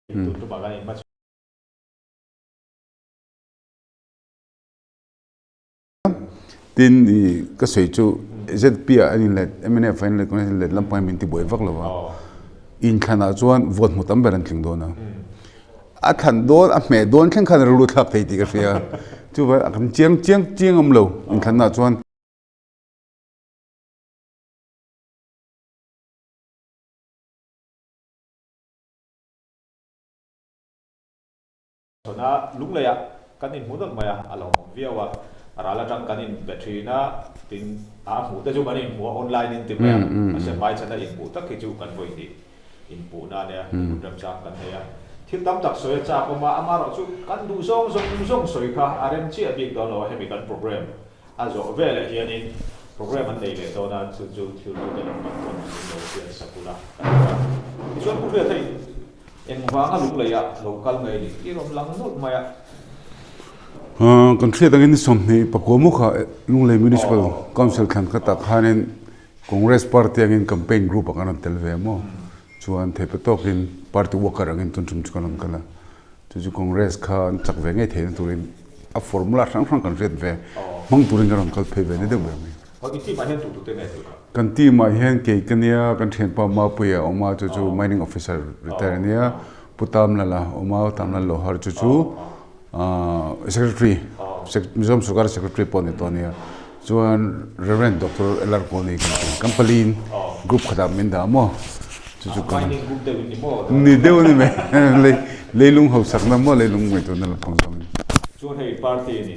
tu ba gan ma tin cái sợi chu ZP anh là MNF anh là con là làm point mình thì bồi vắc là vào Inthlana chuan vote một tấm beran thling dona a than don a me don khen khan ru thak thei ti ka fia chu ba kan chiang am lo Inthlana chuan na lung le ya kanin mu dot maya alo viawa arala tang kanin battery na tin a mu ta ju kanin mu online in tim ya ase bai chana in mu tak ke ju kan voi ni in pu na ne dam cha kan he ya thil tam tak soi cha ko ma amaro chu kan du song soi kha rm chi a big don lo he kan program azo vele hian in program an nei le do na chu thil lu kan ma kon no sia sakula chuan pu le thai em vanga lung le ya local ngai ni ki rom lang no maya kan thia dangin som ni pakomu kha lunglei municipal council khan ka ta khanin congress party angin campaign group kan telve mo chuan thepe tokin party worker angin tun chum chukan kala chu congress khan chak ve nge thein turin a formula sang kan red ve mang turin kan kal phe ve ne de me ho iti ma hen tu te ne tu kan ti ma hen ke kania kan then pa ma puya oma chu mining officer retire nia putam la oma tam la lo har chu secretary Mizom Sugar secretary pon to nia chuan reverend dr lr poni company group khadam min da mo chu mining group de ni mo ni de ni me leilung ho sakna mo leilung mai to na la khong sam chu hei party ni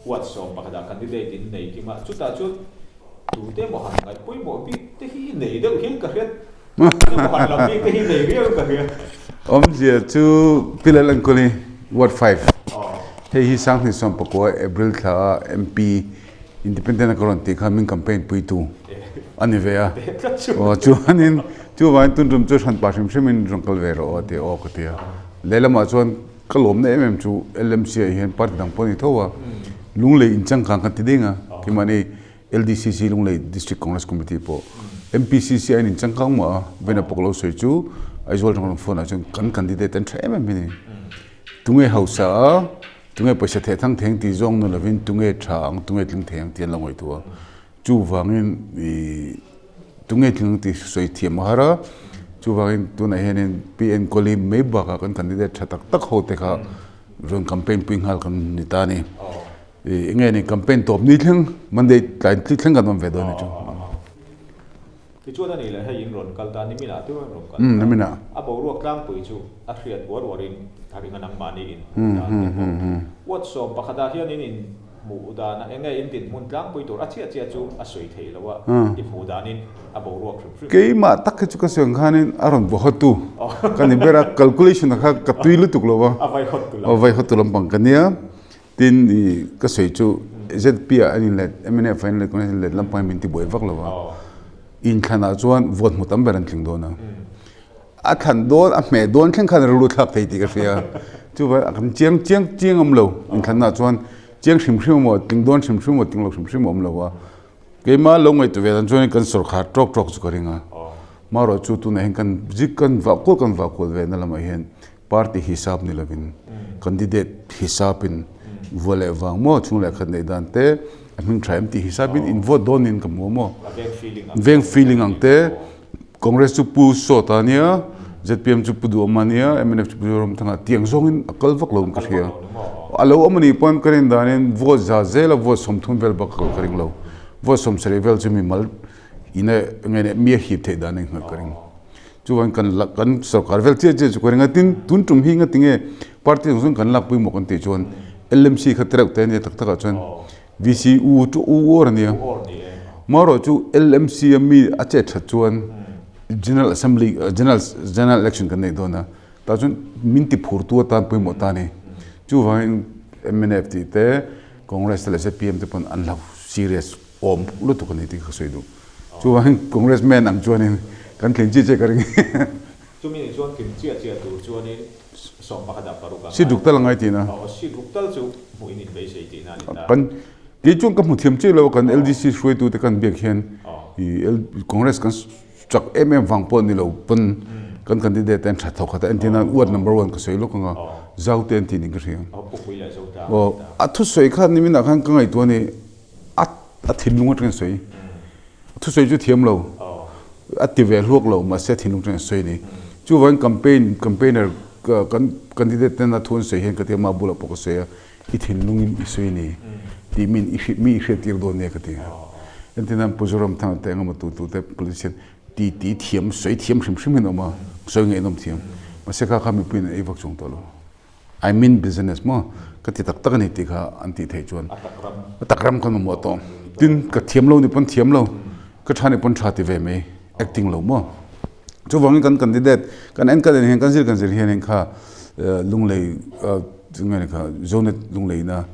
wat som pa kada candidate in nei ki ma chu ta chu tu te mo han ngai pui mo bi te hi nei de hin ka hian mo han la bi te hi nei ri ka hian om je chu pilalang ko ni ward 5 hey hi sang ni som pako April tha MP independent koron ti khamin campaign pui tu ani ve a o chu anin chu wan tun rum chu han pa shim shim in rongkal ve ro te o ko tia lelama chuan kalom ne chu LMC hian part dang poni thowa lungle in chang khang kan ti dinga ki mani LDCC lungle district congress committee po MPCC in chang khang ma bena poklo soi chu aizol rong phone a chung kan candidate an thre em mini tunge hausa tunge paisa the thang theng ti zong no lovin tunge thang tunge tling theng tian langoi tu chu wangin tunge tling ti soi thiam hara chu wangin tuna henin PN koli meba ka kan candidate thatak tak ho te kha ron campaign ping hal kan nitani nge ni campaign top ni theng mande tlai theng kan man ve do ni chu ti chu na ni le hei in ron kal ta ni mi na tu ron kal namina a bo ruak tlang pui chu a hriat warin thari nganang mani in wat som pa khada hian in mu da na enge in tin mun tlang pui tur a chia chu a soi thei lawa i mu da nin a bo ruak thrim ke ma tak chu ka seng khanin aron bo hotu kan ibera calculation kha ka tuilu tuklowa a vai hot tu lam pang kania tin ka soi chu ZP ani le MNF ani le kon le lam point min ti boi vak lawa Inthlana chuan vote một tấm beran thling dona a than don a me don khen khan ru thak thei ti ka fia chu ba kan chiang am lo Inthlana chuan chiang shim mo ting don shim mo ting lo shim am lo wa ke ma lo ngai tu ve dan chuan kan sor kha trok chu karinga ma ro chu tu na hen kan zik kan va ko ve na lama hen party hisab ni lovin candidate hisabin vole wang mo chung le khan nei dan te mình try MT hisabin in vote don in kam mo veng feeling angte congress chu pu so tania ZPM chu pu du mania MNF chu pu rom thanga tiang zong in akal vak lo ka thia alo amani pon karin danin vote za zela vote som thum vel bak karing lo vote som sere vel chu mi mal ina ngene mi hip the danin ngal karing chu wan kan sarkar vel che chu karing tin tun tum hi nga tinge party zong kan lak pui mo kan ti chon LMC khatrek te ne tak tak chon VCU chu or nia maro chu LMC mi ache thachuan general assembly general election kan nei dona ta chun minti phur tu ta pui mo ta ni chu vain MNF ti te congress le PM te pon an lau serious om lu tu kan ti khasoi du chu vain congressman ang chuan kan thleng chi che karing chu mi ni chuan kin chia tu chuan ni som pa khada paru ka si duktal ngai ti na si duktal chu mu in be sei ti na ni ta kan ti chung ka mu thiam che lo kan LDC shoi tu te kan bek hian i congress kan chak wang pon ni lo pun kan candidate ten that thok khata antina ward number 1 ka soi lo ka zau ten tin ka riang thu soi kha ni min khan ka ngai to ni a thin lung tren soi thu soi ju thiam lo a ti ve lok lo ma se thin lung tren soi ni chu wan campaigner kan candidate ten na thun soi hen ka te ma bula pok soi I thin lung in soi ni ti min mi tir do ne ka ti antina puzuram thang te ngam tu te politician ti thiam soi thiam shim no ma soi ngai nom thiam ma se kha mi pin e vak chung to lo I mean business mo ka ti tak ni ti kha anti thei chuan takram kan mo to tin ka thiam lo ni pon thiam lo ka thani pon thati ve me acting lo mo chu wang kan candidate kan en ka den hen kan zir hen kha lunglei ngai kha zone lunglei na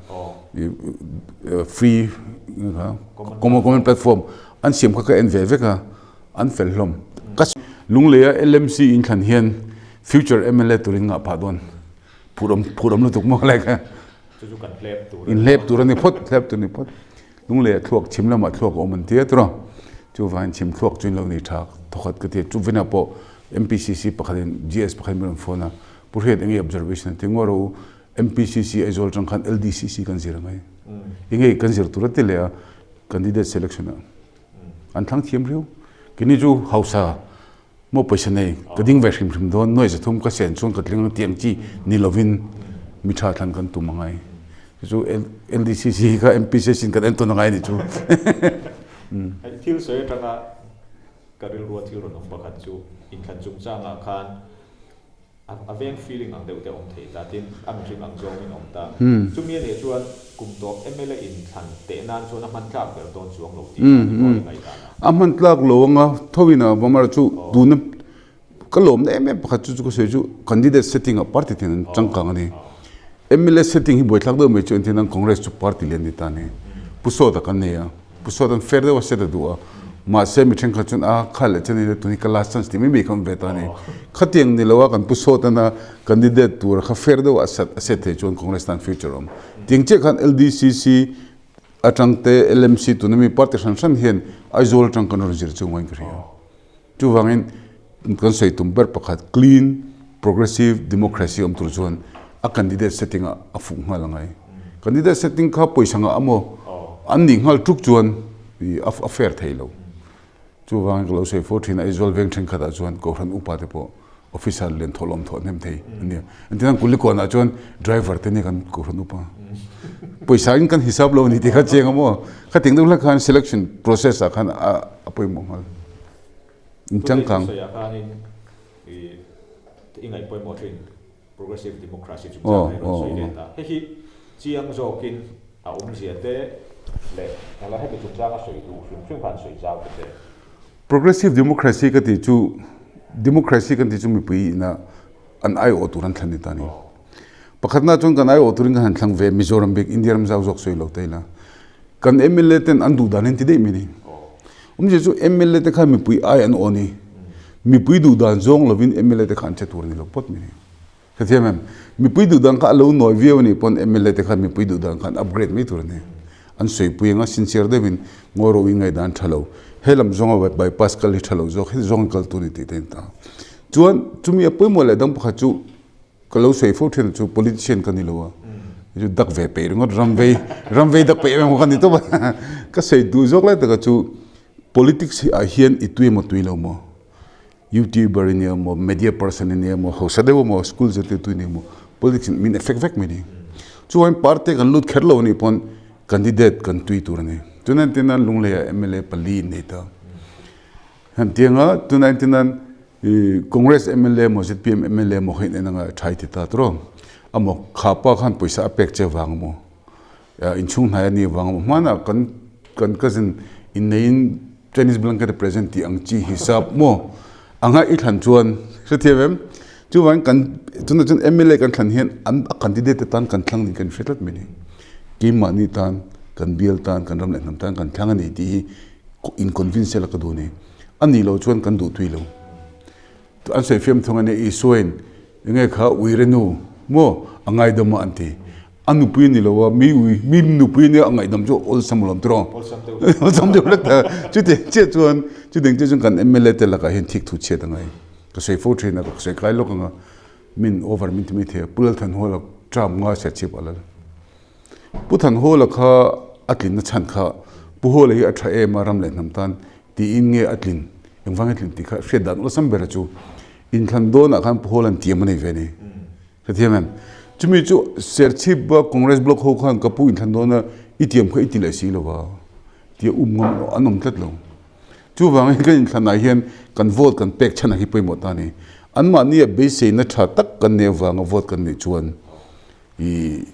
free common platform an sim kha en ve ka an fel hlom ka lunglei LMC in khan hian future MLA turinga padon puram lu tuk mo lai ka in lep tur ni phot lep tur ni phot lunglei thuak chimla ma thuak oman ti atro chu van chim thuak chuin lo ni thak thokhat ka ti chu vina po MPCC pakhain GS pakhain mer phone purhet engi observation tingoro MPCC azol chang khan LDCC kan zirangai inge kan zir turat le candidate selection an thang thiam riu kini chu hausa mo paisa nei kading ve hrim don noise thum ka sen chung katling tiang chi nilovin mitha than kan tu mangai chu LDCC ka MPCC kan en to ngai ni chu ai thil soi tanga karil ro thil ron pakhat chu in khan chung changa khan aveng feeling ang deuh te om thei ta tin am thing ang zong in om ta chu mi ne chuan kum tok MLA in khan te nan chu na man tlak ber don chuang lo ti ngai ta aman tlak lowanga thowina bomar chu dun kalom ne me pakhat chu ko se chu candidate setting a party tin changkang ani MLA setting hi boitlak do me chu tin congress chu party len ni ta ne puso da kan ne ya puso dan fair de wase da duwa ma se mi theng khachun a khale chani de tuni kala chance ti mi kham beta ni khatiang ni lawa kan puso ta na candidate tur kha fair de wa set the chon congress tan future om tingche khan LDCC atangte LMC tunami party sansan hen aizol tang kan rojir chungwain kriya tu wangin kan sei tumber pakhat clean progressive democracy om turjon a candidate setting a fu ngalangai candidate setting kha poisanga amo anning hal tuk chuan a fair thailo chu wang lo sei 14 aizol veng theng khada chuan ko ran upa te po officer len tholom tho nem thei ani antinan kuliko na chuan driver te ne kan ko ran upa poisa in kan hisab lo ni te kha cheng amo kha ting dum la khan selection process a khan apoi mo mal in changkang so ya khan in ingai poi mo thin progressive democracy chu chang ro so ide ta he hi chiang zokin a zia te le ala he chu chang a soi du shim khan soi jaw te progressive democracy ka ti chu democracy kan ti chu mi pui na an ai o turan thani ta ni pakhatna chung kan ai o turing han thlang ve Mizoram bek India ram jaw jok soi lo taila kan MLA ten an du danin ti dei mi ni je chu MLA te kha mi pui ai an oni mi pui du dan zong lovin MLA te khan che tur ni lo pot mi ni khathia mem mi pui du dan ka lo noi view ni pon MLA te kha mi pui du dan khan upgrade mi tur ni an soi pui nga sincere de bin ngoro wi ngai dan thalo helam zonga bypass kal thalo zo he zong kal tu ni ti ten ta chuan chumi apoi mo le dang pakha chu kalau sei fo then chu politician kan ni lo ju dak ve pe ngot ramve dak pe mo kan ni to ka sei du jok la ta chu politics a hian itui mo tui lo mo YouTuber ni mo media person ni mo ho sadewo mo school jete tu ni mo politics min effect me ni chu ein party kan lut kherlo ni pon candidate kan tui tur ni tunan tinan lungle MLA pali ni ta han tianga tunan tinan congress MLA mo ZPM MLA mo hin enanga thai ti ta tro amo khapa khan poisa apek che wang mo inchung na ni wang mo mana kan cousin in nein Chinese blanket present ti ang chi hisab mo anga I than chuan sethevem chu wan kan chun MLA kan than hian an candidate tan kan thlang ni kan fetlat me ni ki mani tan kan bial tan kan ram le nam tan kan thlang ani ti inconvenience la ka do ni ani lo chuan kan du tui lo an sei film thong ani I soin nge kha uirenu mo angai dam anti anu pui ni lo wa mi nu pui ni angai dam jo ol samulom tro ol sam de la chu te che chuan chu deng che chung kan MLA te la ka hin thik thu che dangai ka sei fo train ka sei kai lo ka min over min mi the pul than hol tram nga se chip ala pu than hol kha atlin na chan kha pu hol hi atha e maram le nam tan ti in nge atlin engwang atlin ti kha she dan lo sam bera chu in than do na khan pu hol an ti mani ve ni kathiam chumi chu ser chip ba congress block ho khan ka pu in than do na itiam kha itila si lo ba ti ngom anom tlat lo chu wang kan in than hian kan vote kan pek chana hi poimo ta ni an ma ni be se na tha tak kan ne wang vote kan ni chuan I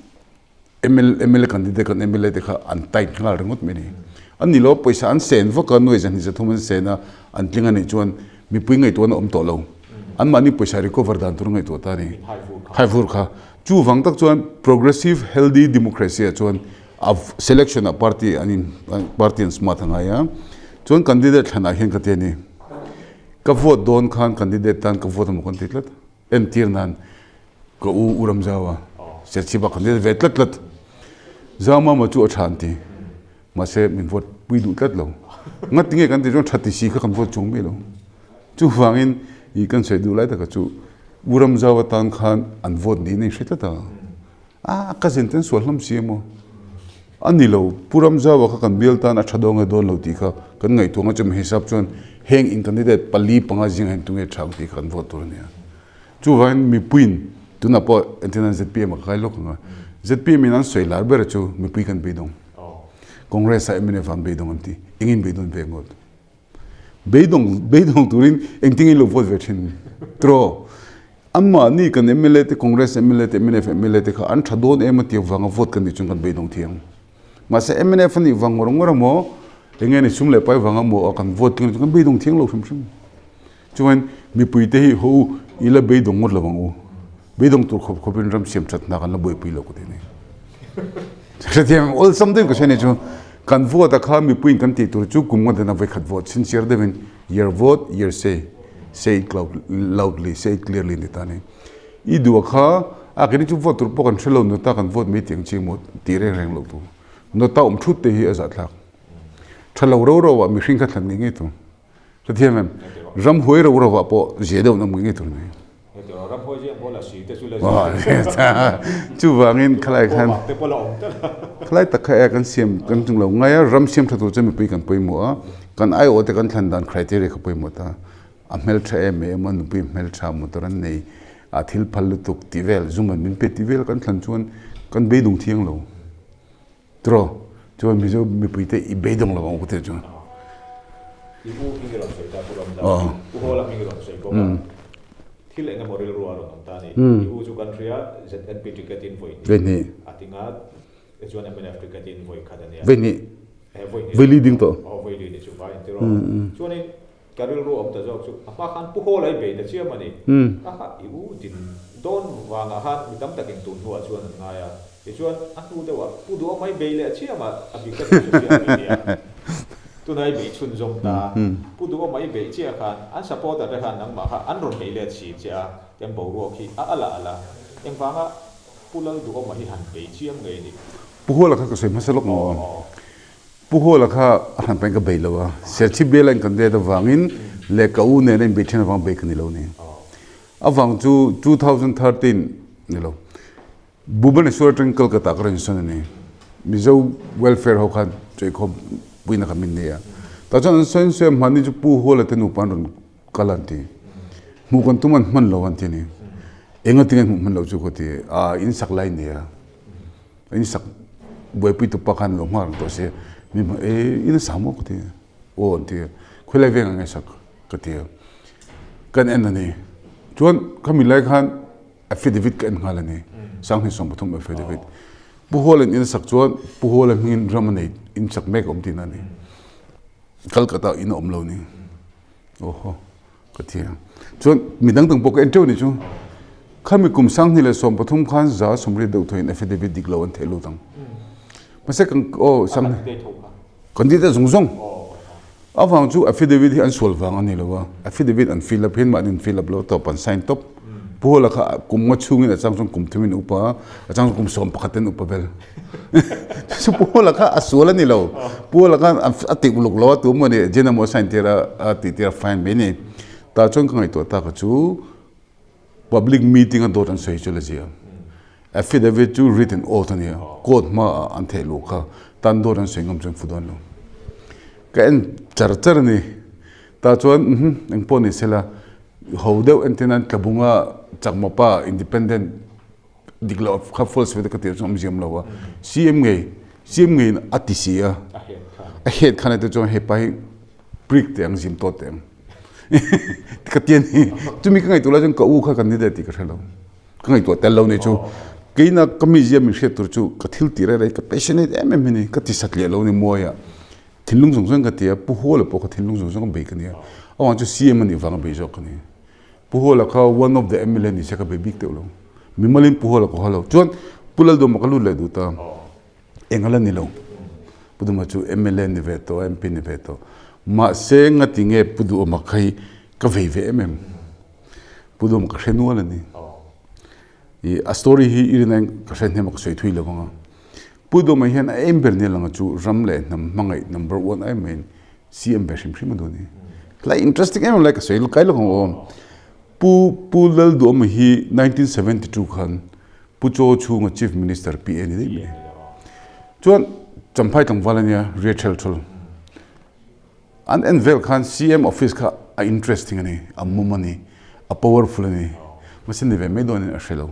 ML candidate kan ML te kha an tight ngal rangot me ni an ni lo paisa an sen vo kan noi jan hi za thuman se na an tlinga ni chuan mi pui ngai to na om to lo an ma ni paisa recover dan tur ngai to ta ni hai fur kha chu wang tak chuan progressive healthy democracy chuan of selection a party anin party and smart nga ya chuan candidate thana hian ka te ni ka vote don khan candidate tan ka vote mo kon titlat en tir nan ko uram jawa se chiba candidate vetlat lat zama ma chu Chhangte ma se min vote pui du tlat lo ngat nge kan te jon thati si kha kan vote chung me lo chu wangin I kan se du lai ta ka chu uram jawa tan khan an vote ni nei hritla ta ka sentence sol hlam si mo ani lo puram jawa kha kan bel tan a thadong don lo ti kha kan ngai to nga cham hisab chon heng in candidate pali panga jing hen tunge Chhangte kan vote tur ne chu wangin mi puin tuna po antinan ZPM ka lo nga ZPM in an soi lar ber chu mi pui kan be dong congress a MNF an be dong anti ingin be don be ngot be dong turin engting lo vote vethin tro amma ni kan MLA te congress MLA te MNF MLA te kha an thadon em ti wanga vote kan ni chung kan be dong thiang ma se MNF ni wangor ngoramo engene sumle pai wanga mo kan vote kan be dong thiang lo shum chuan mi pui te hi ho ila be dong ngor lawangu bedong tur khopin ram siam chat na kan boi pui lo ko dine chatiam all something ko chene chu kan vote kha mi puin kan ti tur chu kum ngod na vai khat vote sincere devin your vote your say it loudly say it clearly ni tane I du kha akini chu vote tur po kan thelo no ta kan vote meeting chi mo ti reng lo tu no ta thut te hi azat lak thalo ro wa mi hring kha thlan ngi tu chatiam ram hoi ro wa po je de na ngi tu ni chu wangin khlai khan khlai tak kha kan siam kan tung lo ngaya ram siam thatu chemi pui kan poimo kan ai ote kan thlan dan criteria kha poimo ta amel tha me man pi mel tha motoran nei a thil phal tuk tivel zuman min pe tivel kan thlan chuan kan be dung thiang lo tro chuan mi zo mi pui te I be dung lo ko te chuan I bu ingiro sei ta puram da u hola ingiro sei ko thil enga morel ruwa ro ta ni u chu country a ZNP ticket in voi veni atinga chuan MNF ticket in voi khadania veni voi leading to voi leading chu vai tiro chuan in karil ro om ta jok chu apa khan pu hol ai be ta chiam ani ha u din don wanga han mitam takin tun huwa chuan nga ya chuan a tu de wa pu do mai be le chiama abi ka chu tunai be chun jong ta pu du mai be chia khan an support ta khan nang ma kha an ron be le chi cha tem bo ro khi ala eng wanga pulal du mai han be chiam ngai ni pu hola kha ka sei masalok no pu hola kha han pen ka be lo wa ser chi be lan kan de da wangin le ka u ne be thena wang be kan lo ni awang chu 2013 ni lo Bhubaneswar tring Kolkata ka rin son ni mizo welfare ho khan chei kho buina kamin ne ya ta chan sen se mani ju pu hola te nu pan ron kalanti mu kon tuman man lo an ti ni enga tinga man lo chu ko ti a in sak lai ne ya in sak boi pi tu pa khan lo mar to se mi in samo ko ti o an ti khule ve nga sak ka ti kan en ni chuan kamilai khan affidavit kan ngala ni sang hi som pathum affidavit pu hola in sak chuan pu hola min ramane in sak mek om ti na ni Kolkata in om lo ni oho ka ti chuan midang tang pok entro ni chu khami kum sang ni le som pathum khan za somri do thoin affidavit dik lo an thelu tang mase kan o sam candidate zong awang chu affidavit hi an sol wang ani lo wa affidavit an fill up hin ma an fill up lo to pan sign top pola kha kum nga chungin achang chung kum thumin upa achang kum som pakhaten upabel so pola kha asola ni lo pola kha ati uluk lo tu mo ne jena mo sign tira ati tira fine be ni ta chon ka ngai to ta ka chu public meeting an dot an sei chu la zia affidavit chu written oath ania court ma an the lo kha tan dot an sei ngam chung fudon lo ka en char ni ta chon eng pon ni sela hodeu antenan kabunga chakmapa independent digla of khafols with the katir museum lawa cm ngai atisia a head khana te chon he pai brick te ang jim to te katien tumi ka ngai tula jong ka u kha candidate ka thalo ka ngai to tel lo ne chu keina ka museum mi shetur chu ka thil tira rai ka passionate ni ka ti sakle lo ni moya thinlung jong ka tia pu hol po ka thinlung jong be ka ni awan chu cm ni wang be jo ka ni pu hol ka one of the mln ni se ka be big te lo mimalin pu hol ko halo chon pulal do makalu le du ta engala ni lo puduma chu mln ni veto mp ni veto ma se ngati nge pudu ma khai ka veve pudum ka khenu la ni a story hi irin ka sen hem ka sei thui la nga pudu ma hian ember ne langa chu ramle nam mangai number 1 I mean cm bashim shim do ni like interesting like sei kai lo ngo pu lal do ma hi 1972 khan pu cho chu nga chief minister pa ni de chuan champhai tang walania rachel thul an envel khan cm office kha a interesting ani a mumani a powerful ani masin de me don a shelo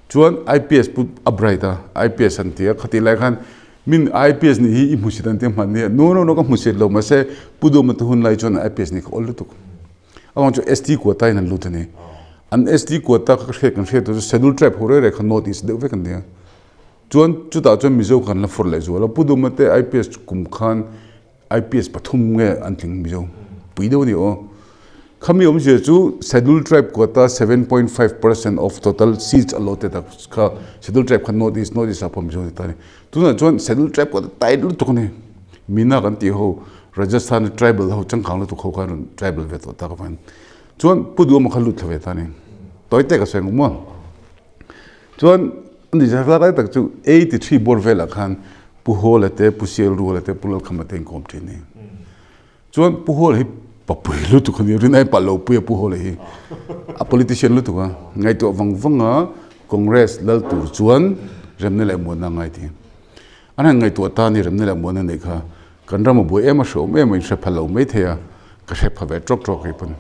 chuan ips put abraita ips antia khati lai khan min ips ni hi musidan te man ne no ka musid lo ma se pudo ma tu hun lai chuan ips ni ko lu tu awan chu st quota in lu thani an st quota ka kan to schedule trap hore re khan notice de ve kan dia chuan chu ta chuan mizo khan la for le zo la pudo ma te ips kum khan ips pathum nge anting mizo puido ni o khami je chu schedule tribe quota 7.5% of total seats allotted ka schedule tribe khan notice apom jo ta ni tuna chuan schedule tribe quota title to ne mina kan ti ho rajasthan tribal ho changkhang lo to kho khan tribal ve to ta ka fan chuan pudu ma khalu thave ta ni toite ka seng mo chuan ni jafla ka tak chu 83 bor vela khan puhol ate pusiel ru ate pulal khamate kom ti ni chuan puhol hi papui lu tu khani rinai palo puhol hi a politician lu tu ka ngai to wanga congress lal tur chuan remne le mo na ngai ti ana ngai to ta ni remne le mo na nei kha kanra mo bo ema sho me mai se phalo me thea ka se phave trok ri pun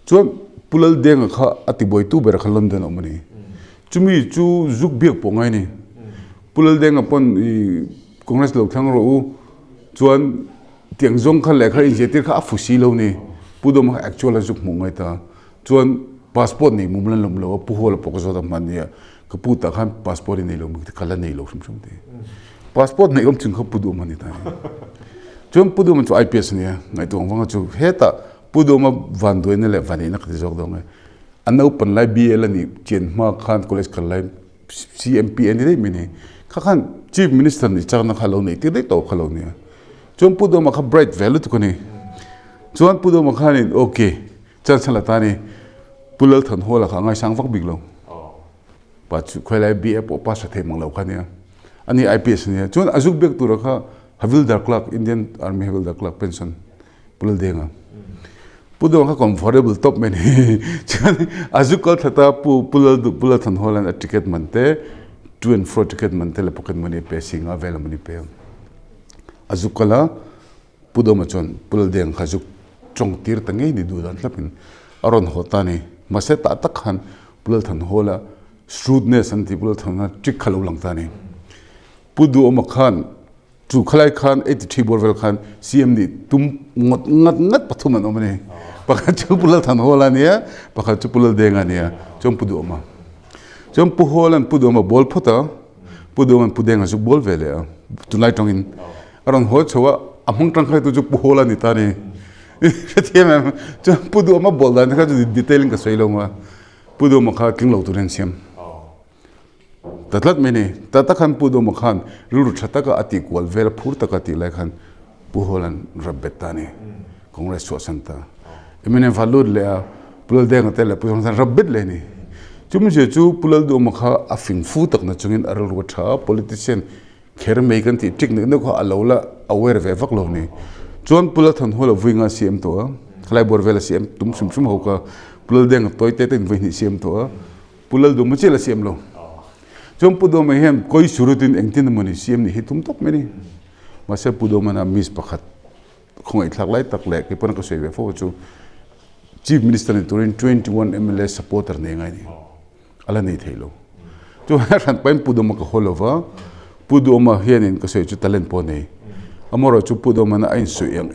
chuan pulal deng kha ati boy tu ber kha london omani chumi chu zuk biak po ngai ni pulal deng apon congress lo thang ro chuan tiang zong kha lekha injetir kha fusi lo ni pudom actual zuk mu ngai ta chuan passport ni mumlan lom lo puhol pok zo da mania ka puta khan passport ni lo mu kala nei lo sum te passport nei om chung kha pudom mani ta chuan pudom chu ips ni ngai tong wanga chu heta pudom van do ne le vani na khati jok do ngai an open lai bl ni chen ma khan college khan lai cmp ani dei mini kha khan chief minister ni chana khalo nei ti dei to khalo ni chuan pudo ma kha bright value to kani chuan pudo ma kha ni okay chal chala ta ni pulal than hola kha ngai sang vak big lo pa chu khwelai bf pa sa the mang lo khani ani ips ni chuan azuk bek tu ra kha havildar clerk indian army havildar clerk pension pulal denga pudo kha comfortable top men chuan azuk kal thata pulal than hola na ticket mante to and fro ticket mante le pocket money pe singa vel money pe azukala pudoma chon pulal deng khazuk chong tir tangai ni du dan tlapin aron hota ni maseta tak khan pulal than hola shrewdness anti pulal thana tik khalo langta ni pudu oma khan chu khalai khan 83 borvel khan cm ni tum ngat pathum an omani pakha chu pulal than hola ni pakha chu pulal denga ni chom pudu oma chom pu holan pudu oma bol phota pudu oma pudenga chu bol vele tunai tongin aron ho chowa among tangkhai tu ju puhola ni ta ni thiam chu pudu ma bolda ni kha ju detailing ka soilo ma pudu ma kha king lo tu ren siam tatlat meni tata khan pudu ma khan ru thata ka ati kwal ver phur ta ka ti lai khan puholan rabbeta ni congress so santa emene valur le pulal deng te le pujon san rabbet le ni chum je chu pulal do ma kha afing fu tak na chungin arul wa tha politician kher mei kan ti tik ne kho alola aware ve vak lo ni chuan pula than hola winga cm to khlai bor vela siam tum sum ho ka pulal deng toy te ten voi ni siam to pulal du machela siam lo chom pudo ma hem koi surutin engtin mani siam ni hitum tok meni masa pudo mana mis pakhat khong thlak lai tak le ke pon ka sebe fo chu chief minister ni turin 21 mla supporter ne ngai ni ala nei thelo chu han pain pudo ma ka holova pudo ma hianin ka sei chu talent po nei amoro chu pudo mana ain su yang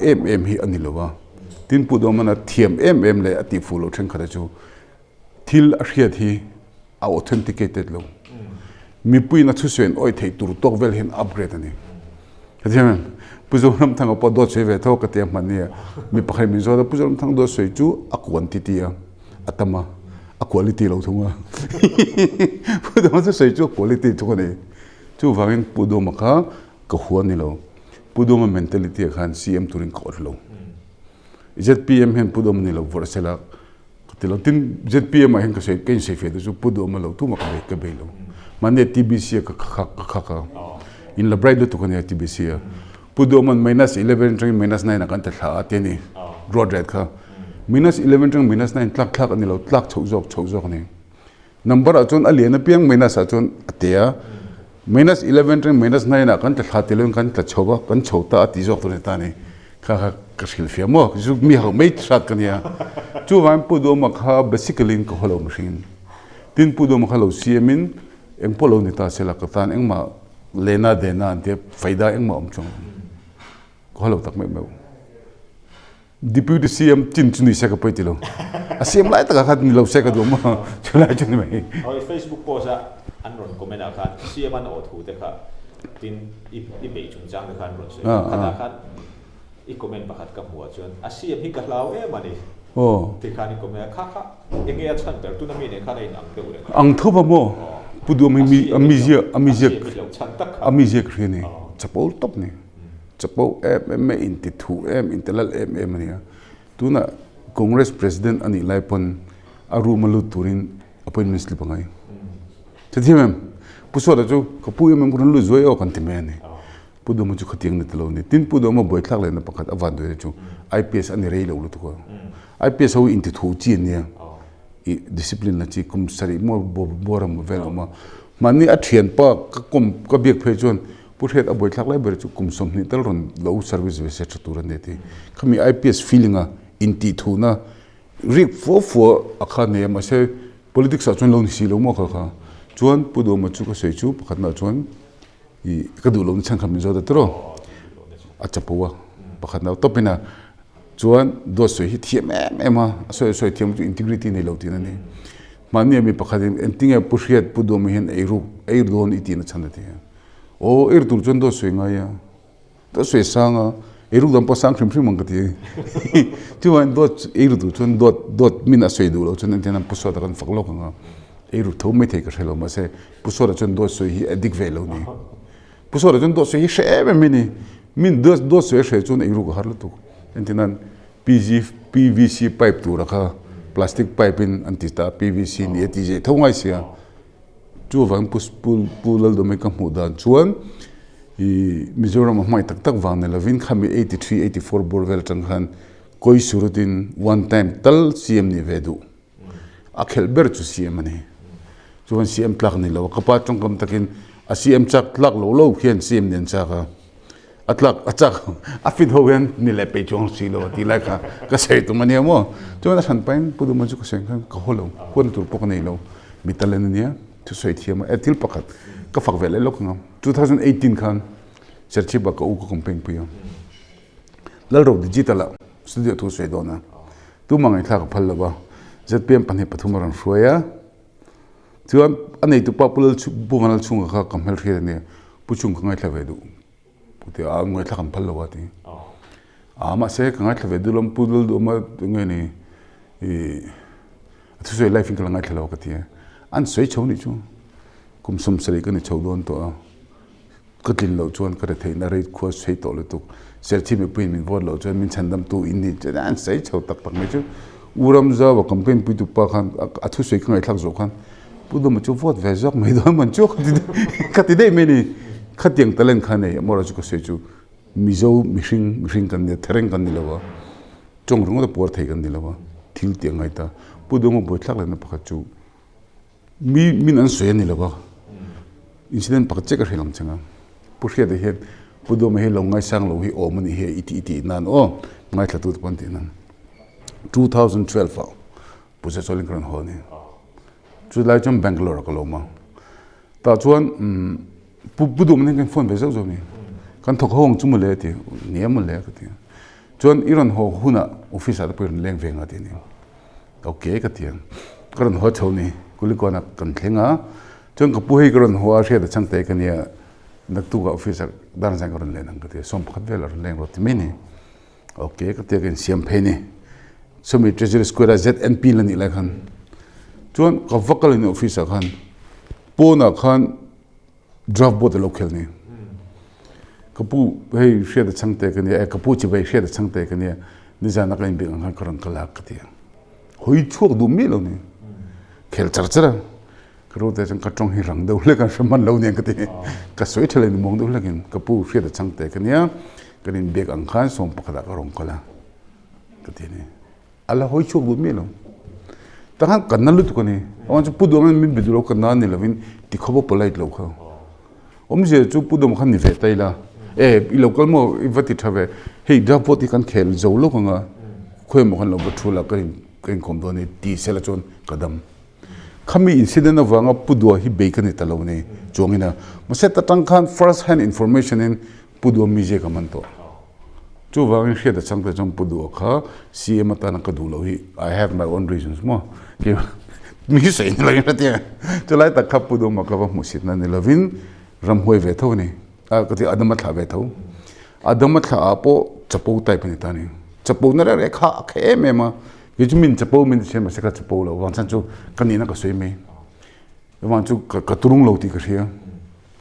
hi anilowa tin pudo mana thiam le ati fulo thang khara chu thil a hriat hi a authenticated lo mi pui na thu sen oi thei tur tok vel hin upgrade ani hadiam puzo ram thang pa do che ve tho ka te mania mi pakhai mi zo da puzo ram thang do sei chu a quantity a atama a quality lo thunga pudo ma sei chu quality chu ne chu wangin pudo ma kha ka huan ni lo pudo ma mentality khan cm turin ko lo zpm hen pudo ma ni lo vorsela tilo tin zpm hen ka sei ken sei fe du pudo ma lo tu ma ka be lo mane tbc ka in la bright to kone tbc pudo man -11 tring -9 akan ta tha ateni road red kha -11 tring -9 tlak ani lo tlak chhojok ni number achon aliena piang minus achon atia -11 tring -9 akan ta tha telon kan ta choba kan chhota ati jok to ta ni kha kashil fia mo ju mi ha mate shot kan ya chu wan pudo ma kha basically ko holo machine tin pudo ma khalo cmin eng polo ni ta sela ka tan eng ma lena dena ante faida eng ma omchong ko holo tak me deputy cm chin chuni se ka poitilo a cm lai ta kha ni lo se ka do ma chula chuni mai oi facebook post a anron comment a khan cm an o thu te kha tin i be chung jang khan ron se khata khan i comment pakhat ka huwa chon a cm hi ka hlaw e mani te khani comment kha enge a chan per tu na mi ne kha nei ang te ure ang thoba mo pudu amizia krene chapol top ni chapol em inti thu intelal ania tuna congress president ani laipon aru malu turin appointment slip ngai thimem puso da chu kapu em kun lu zoi o kan timene pudu mu chu khatiang ni tlo ni tin pudu ma boi thlak le na pakhat avan do chu ips ani rei lo lu to ko ips ho inti thu chi ni discipline la chi kum sari mo boram vel ma mani a thian pa ka biak phe chon puthet a boi thlak lai ber chu kum som ni tal ron low service ve se chatur ne ti khami ips feeling a inti thu na rik fo akha ne ma se politics a chon lo ni si lo mo kha chuan pudo ma chu ka sei chu pakhat na chuan I ka du lo ni chang kham zo da tro a chapuwa pakhat na topina chuan do soi hi thiam ema soi thiam chu integrity nei lo ti na ni mani mi pakhatin entinga pushiat pudo mi hen eir don itin chana ti o eir tur chon do soi nga ya do soi sanga eiru dam pa sang khrim mang ka ti chuan do eir tu chon dot mina soi du lo chon entina puso da kan faklo nga eiru tho me thei ka thelo ma se puso da chon do soi hi edik ve lo ni puso da chon do soi hi she me min do soi she chon eiru ka har lo tu entinan PVC pipe tu rakha plastic pipe in antista PVC ni etije thongai sia chu wang pulal do me ka muda chuan I Mizoram mai tak wang ne lavin khami 83 84 borvel tanghan koi surutin one time tal CM ni vedu akhel ber chu CM ni chuan CM tlak ni lo kapa tong kam takin a CM chak tlak lo khian CM nen chaka atlak achak afid hoven ni le pe chong silo ti la ka sei tu mania mo chona san pain pudu ma chu ka sen ka holo kon tur pok nei lo mitalen nia tu sei thiam etil pakat ka fak vele lok ngam 2018 khan serchi ba ka u ko kompeng puya lal ro digital studio tu sei dona tu mangai thak phal la ba zpm panhe pathumaran hruaya chuan anei tu popular bungal chunga kha kamhel thia ne puchung ngai thlave du puti a ngai thakam phal lo ati ama se ngai thlave du lom pudul do ma ngai ni tu sei life in ngai thlo ka ti an sei choni chu kum som sari ka ni chodon to katlin lo chuan ka thei na rei kho sei to le tu serchi me puin min vot lo chuan min chandam tu in ni an sei chho tak pak me chu uram za wa campaign pu tu pa khan athu sei ngai thak zo khan pudo ma chu vot ve jok me do man chu khati dei me ni khatiang talen khan nei mora chu ko sei chu mizo mihring kan ne thereng kan ni lo trong rung đó bùa thấy cái này là bao thiếu tiếng ngay ta bùa đồ mà bùa thắc lên nó bắt chú mi ăn suy này là bao incident bắt chết cái gì làm chăng bùa kia thì hết bùa đồ mà hết lòng ngay sang lâu hi ôm mình hi iti nan ngay là tụt quan tiền nan 2012 vào bùa sẽ cho lên cái hồ này chú lại trong Bangalore cái lâu mà ta chuan bùa đồ mình cái phone về rồi mi kan thok hong chu mole ti niam mole ka ti chon iran ho huna office at per leng venga ti ni okay ka ti karan ho choni kuli kona kan thlenga chon ka pu hei karan ho a she da changte ka ni nak tu ga office dan sang karan len ka ti som khat velar leng ro ti me ni okay ka ti kan siam phe ni somi treasury square znp la ni la khan chon ka vakal ni office khan pona khan draft board local ni kapu hei share the changte ka ni kapu chi bai share the changte ka ni ni jana ka imbi ang karan kala ka ti hoi chuak du mi lo ni khel char chara kro te chang ka tong hi rang do le ka shaman lo ni ka ti ka soi thale ni mong do lagin kapu share the changte ka ni ka ni bek ang khan som pakada ka rong kala ka ti ni ala hoi chuak du mi lo ta han kan na lu tu ka ni awan chu pu do min bi du lo ka na ni lovin ti khobo polite lo kha je chu pu do khan ni ve tai la local mo ivati thave hei dapoti kan khel zo lo nga khoi mo kan lo bathula kan khom do ni ti sela chon kadam khami incident of wanga pudwa hi bacon italo ni chongina mase ta tang khan first hand information in pudwa mi je kaman to chu wang he da chang ta chong pudwa kha cm ta na ka du lo hi I have my own reasons mo ki mi sei ni la ya te cholai ta kha pudwa ma ka ba musit na ni lovin ram hoi ve tho ni kati adamat la be tho adamat la apo chapo type ni tani chapo na re kha khe me ma gijumin chapo min che ma se ka chapo lo wan chan chu kani na ka soi me wan chu ka turung lo ti ka ria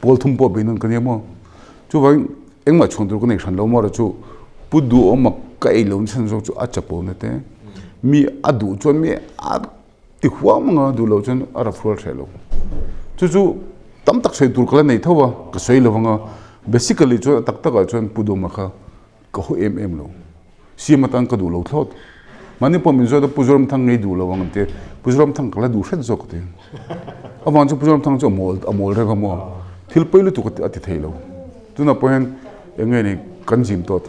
pol thum po bin kan mo chu wang eng ma chhong dur ko nei than lo mo ra chu pudu o ma ka ei lo chan chu a chapo na te mi adu chon mi a ti huwa ma du lo chon ara frol thelo chu tam tak sei tur kala nei thowa ka sei lawanga basically chu tak tak chuan pudu ma kha ka ho lo si ma tang ka du lo thot mani po min zo da puzoram thang nei du lo wang te puzoram thang kala du hret zok te awan chu puzoram thang chu amol re ga mo thil pailu tu ka ati thei lo tuna point engai ni kan jim tot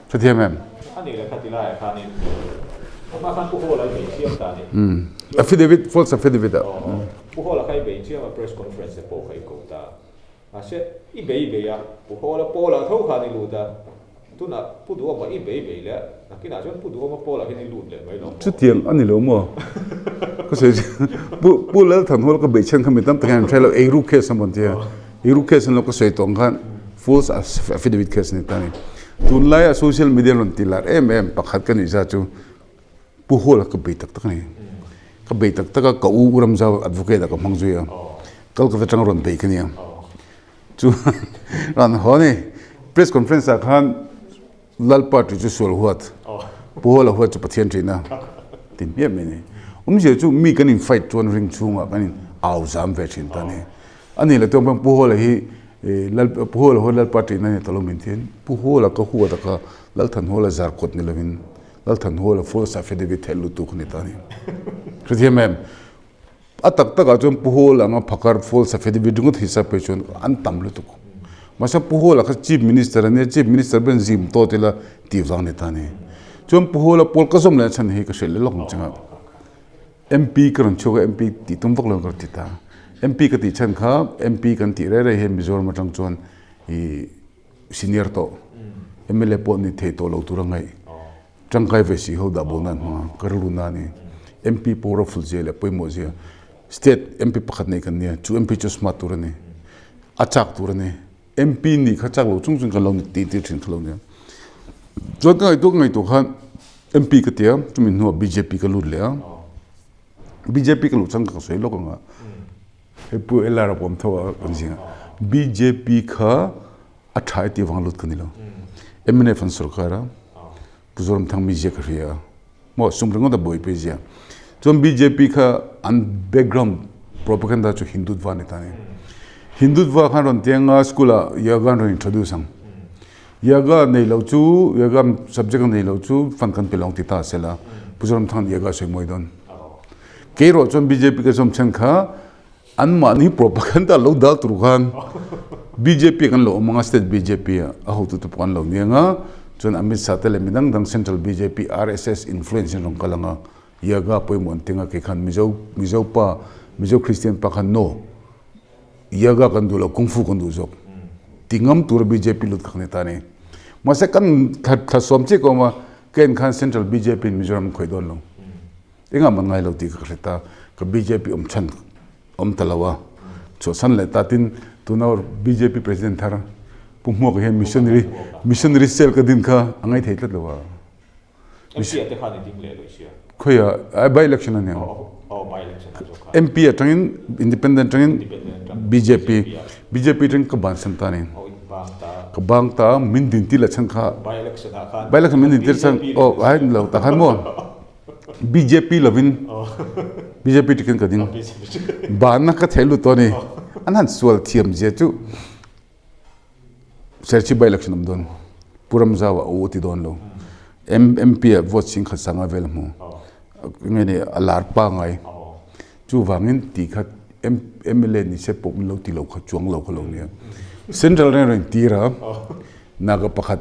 sathia mem ani la khatila khani ma khan pu ho la ni siam ta ni affidavit false affidavit pu ho la khai be chiam a press conference po khai ko ta a se I be ya pu ho la po la tho khani lu ta tuna pu du ma I be le nakina jon pu du ma po la ni lu le mai lo chu tiang ani lo mo ko se pu la than hol ka be chen kham tam tan thelo e ru ke samon tia e ru ke san lo ko sei tong khan false affidavit case ni tani tun lai social media lon tilar pakhat kan isa chu pu ho la ka be tak tak ni ka be tak tak ka u uram jaw advocate ka mangzuya kal ka tang ron be kania chu ran ho ni press conference a khan lal party chu sol huat pu ho la huat chu pathian trina tin ye me ni je chu mi kan in fight chon ring chunga kan au zam ve chin ta ni ani la tom pu ho la hi lal pu ho la lal party na ni talo min thin pu ho la ka huwa ta ka lal than ho la zar kot ni lovin lal than ho la false affidavit thelu tu khni ta ni khriya mem atak taka chon pu ho la nga phakar false affidavit ngut hisab pe chon an tam lu tu masa pu ho la ka chief minister ben zim to tela ti wang ni ta ni chon pu ho la pol ka som la chan hi ka shel lok changa mp karan choga mp ti tum vak lo kar ti ta mp ka ti chan kha mp kan ti re he mizoram matang chon I senior to mla po ni the to lo turangai tangkai ve si ho da bonan ma karlu na ni mp powerful jele poimo je state mp pakhat nei kan ne chu mp chu smart tur ne achak tur ne mp ni khachak lo chung chung kan lo ni ti thin khlo ne jot ngai to khan mp ka tia chumin no bjp ka lut le bjp ka lu chang ka sei lo ka nga he pu elara pom thawa kan jinga bjp kha athai ti wang lut kan lo mna fan sarkara puzoram thang mi je ka ria mo sumrang da boy pe ja chom bjp kha an background propaganda chu hindutva ne ta ne hindutva khan ron tianga skula ya gan ron introduce ang yaga nei lo chu yaga subject nei lo chu fan kan pelong ti ta sela pujoram than yaga soi moi don ke ro chon BJP ka som chen kha an ma ni propaganda lo dal tru khan BJP kan lo manga state BJP a ho tu pon lo nga chon Amit Shah tele midang dang central BJP RSS influence rong kalanga yaga poi mon tinga ke khan mizo pa mizo Christian pa khan no yaga kan du lo kung fu kan du jok tingam tur BJP lut khane ta ne mase kan tha somche ko ma ken khan central BJP Mizoram khoi don lo inga man ngai lo ti ka kheta ka BJP chan talawa cho san le ta tin tunor BJP president thar pummo ka missionary cell ka din kha angai thei tlat lawa MP ate khani ding le lo sia khoya by election ane by election MP atangin independent atangin BJP tang ka ban santane ka bang ta min din ti la chan kha by election min din ti chan ai lo ta khan mo BJP lovin BJP tikin ka ding ban na ka thelu to ni anan sual thiam je chu serchi by election am don puram zawa o ti don lo MP vote sing kha sanga vel mo ngene alar pa ngai chu wangin ti kha MLA ni se pop lo ti lo kha chuang lo kha lo ni central ren tira naga pakhat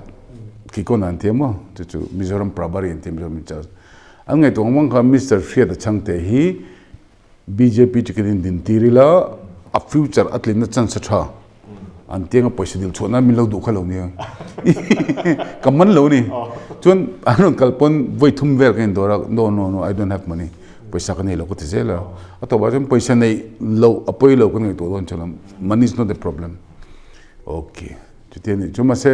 ki ko nan tema chu Mizoram Prabari in Mizoram charge angai to mong kha Mr. Hriata Chhangte hi BJP tikin din tirila a future atlin na chan sa tha an tenga paisa dil chona mi lo du kha lo ni kaman lo ni chon anon kalpon voi thum ver ken dora no I don't have money paisa ka nei lo ko te zela ato ba jam paisa nei lo apoi lo ko ngai to don chalam money is not the problem okay chutiani chuma se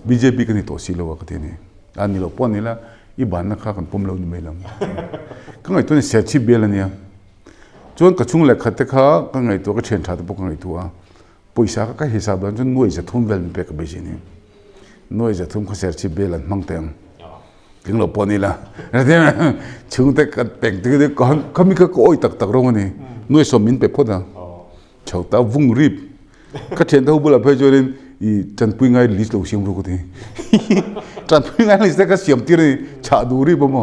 BJP ka ni to si lo ka te ni ani lo pon ni la i ban na kha kan pom lo ni mai lam ka ngai to ni se chi bel ania chon ka chung le khat te kha ka ngai to ka chen tha to ka ngai to a paisa ka hisab dan chon noi ja thum vel pe ka be ni noi ja thum kha ser chi bel an mang teng king lo pon ni la chung te ka pek te ka mi ka ko oi tak tak rong ni noi som min pe phoda chau ta vung rip ka chen ta bula phe jorin i chan pui ngai list lo siam ru ko te chan pui ngai list ka siam ti ri cha du ri bo mo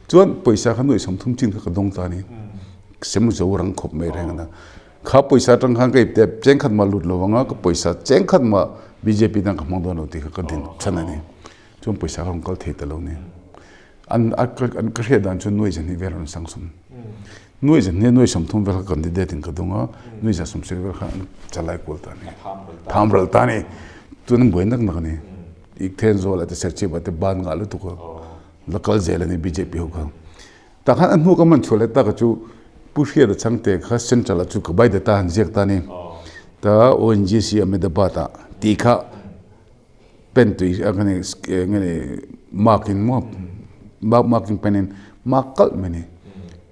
chon paisa khan noi som thum chin ka dong ta ni sem zo rang khop me reng na kha paisa tang khang kai te cheng khat ma lut lo wanga ka paisa cheng khat ma BJP dang ka mang don lo ti ka din chana ni chon paisa kang kal the ta lo ni an ka he dan chon noi jan ni veron sang sum noi jan ne noi som thum vel candidate in ka donga noi ja som se vel khan chalai kol ta ni thambral ta ni tun boin nak na ni ik then zo la te serchi ba te ban nga lu tu ko local zel ni BJP ho ka ta khan an hu ka man chole ta ka chu pushia da Chhangte kha central chu ka bai da ta han jek ta ni ta ONGC ameda ba ta ti kha pen tu ngane marking mo marking penin makal meni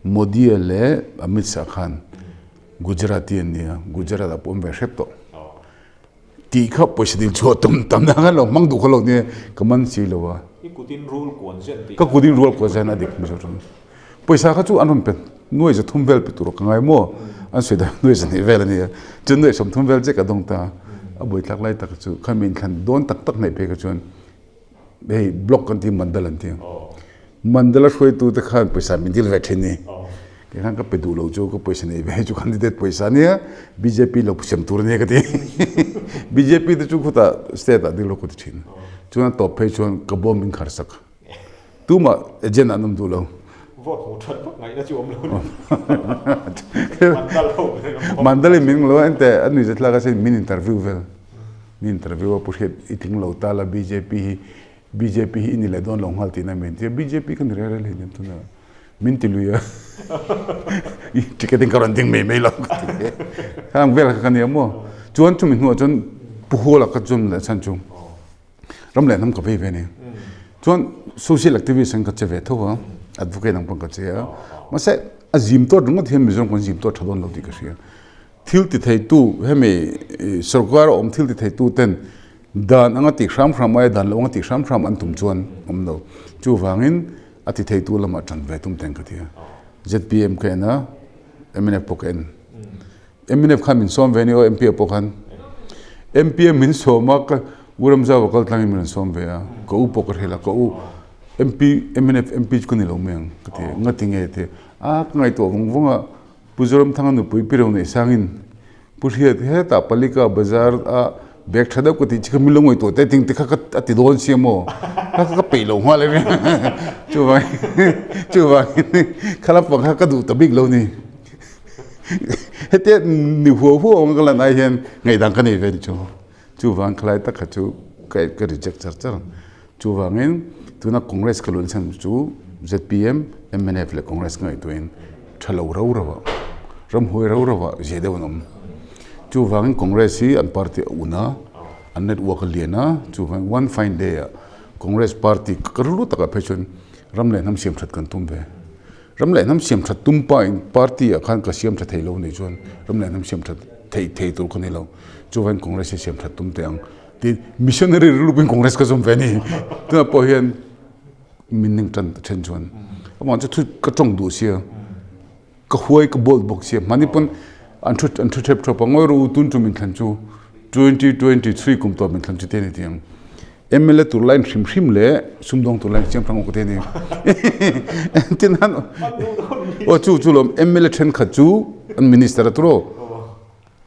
Modi le Amit Shah Khan Gujarati nia Gujarat apom be shepto ti kha poisi dil cho tum tam na lo mang du kholo ni kaman si lo wa ikutin rule kon zen ti ka kudin rule ko zana dik mi so poisa kha chu anon pen noi je thum vel pitur ka ngai mo an seda noi je ni vel ni chun noi som thum vel je ka dong ta aboi tlak lai tak chu khamin khan don tak tak nei pe ka chun be block kan ti mandal an ti mandala khoi tu ta khan paisa min dil ve thini ke khan ka pedu lo jo ko paisa nei ve chu candidate paisa ne BJP lo pusem tur ne ka ti BJP de chu khuta state adil lo ko ti thin chuna top phe chon ka bom min khar sak tu ma ejen anum du lo vote mo that ngai na chu om lo mandal min lo ente anu je tla ka se min interview vel min interview pu he iting lo ta la BJP ini le don long halti na men BJP kan re le nim tu na min ti luya ticketing karanting me lo hang vel kan ya mo chuan chu min ho chon pu ho la ka chum la chan chung ram le nam ka ve ne chuan social activist ka che ve tho wa advocate nang pang ka che ya ma se azim to dung them mizong kon zim to thadon lo ti ka sia thil ti thei tu he me sarkar om thil ti thei tu ten dan anga ti sham ai dan lo anga ti sham an tum chuan om lo chu wangin ati thei tu lama than ve tum teng ka thia ZPM ka na MNF poken MNF khan min som ve ni o MP pokan MPM min so ma ka uram za wakal tlangi miran som ve a ko u poker hela ko u MP MNF MP ko ni lo meng kati ngating e te a ngai to vonga puzoram thanga nu pui pirau nei sangin purhiat he ta palika bazar a bek thada ko ti chika milongoi to te ting te kha ati don siamo kha peilo hwa le chuwa khala pa kha du ta big lo ni hete ni ho ngala nai hen ngai dang ka nei ve chu wang khlai ta kha chu kai ka reject char chu wangin tuna congress ka lon san chu ZPM MNF le congress ngai toin thalo rawa ram hoi rawa je de wonom chu wangin congress hi an party una an network liana chu wang one fine day congress party karlu taka phechon ram le nam siam that kan tum ve ram le nam siam that tum pa in party khan ka siam that thailo nei chon ram le nam siam that thei tur ko nei lo chu wang congress siam that tum te ang ti missionary rulupin congress ka zum ve ni ta po hian minning tan chen chon amon chu ka chong du sia ka huai ka bol box sia manipun an thu thep thop ngoi ru tun tu min than chu 2023 kum to min than chu te ni tiang MLA tur line shim le sumdong tur line chiam phang ko te ni tin han o chu lom MLA then kha chu an minister atro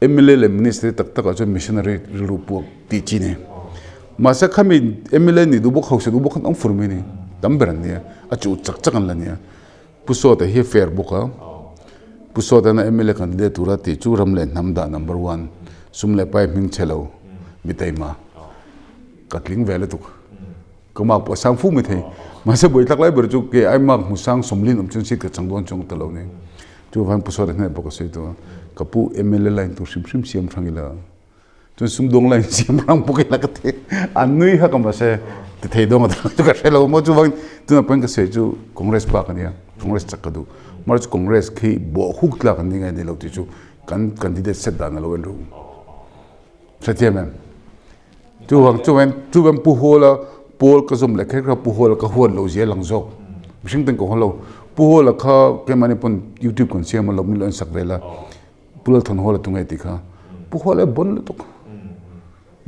MLA le minister tak tak a missionary rupu ti chi ne masa khami MLA ni du bok hause du bok an furmi ni damberan ni a chu chak an la ni puso ta hi fair boka puso ta na MLA candidate tura ti chu ram le namda number 1 sumle pai ming chelo mitai ma katling vele tu kama po sang fu mi thei masa boi tak lai ber chu ke ai mak musang somlin chun sit ka changdon chong talo ne chu van puso ta ne bok se to kapu MLA line tu sim siam thangila tu sumdong line siam rang poke la ka the anui ha kam se te thei dong tu ka selo mo chu van tu na pen ka se chu congress pa ka nia congress chak ka du mar chu congress khi bo huk la kan ngai ne lo ti chu kan candidate set dan lo ru satia mem chu wan pu hola pol ka zum le kha pu hola ka hon lo je lang jok mishing teng ko holo pu hola kha ke mani pon YouTube kon siam lo mi lon sak vela pulal thon hola tungai ti kha pu hola bon le to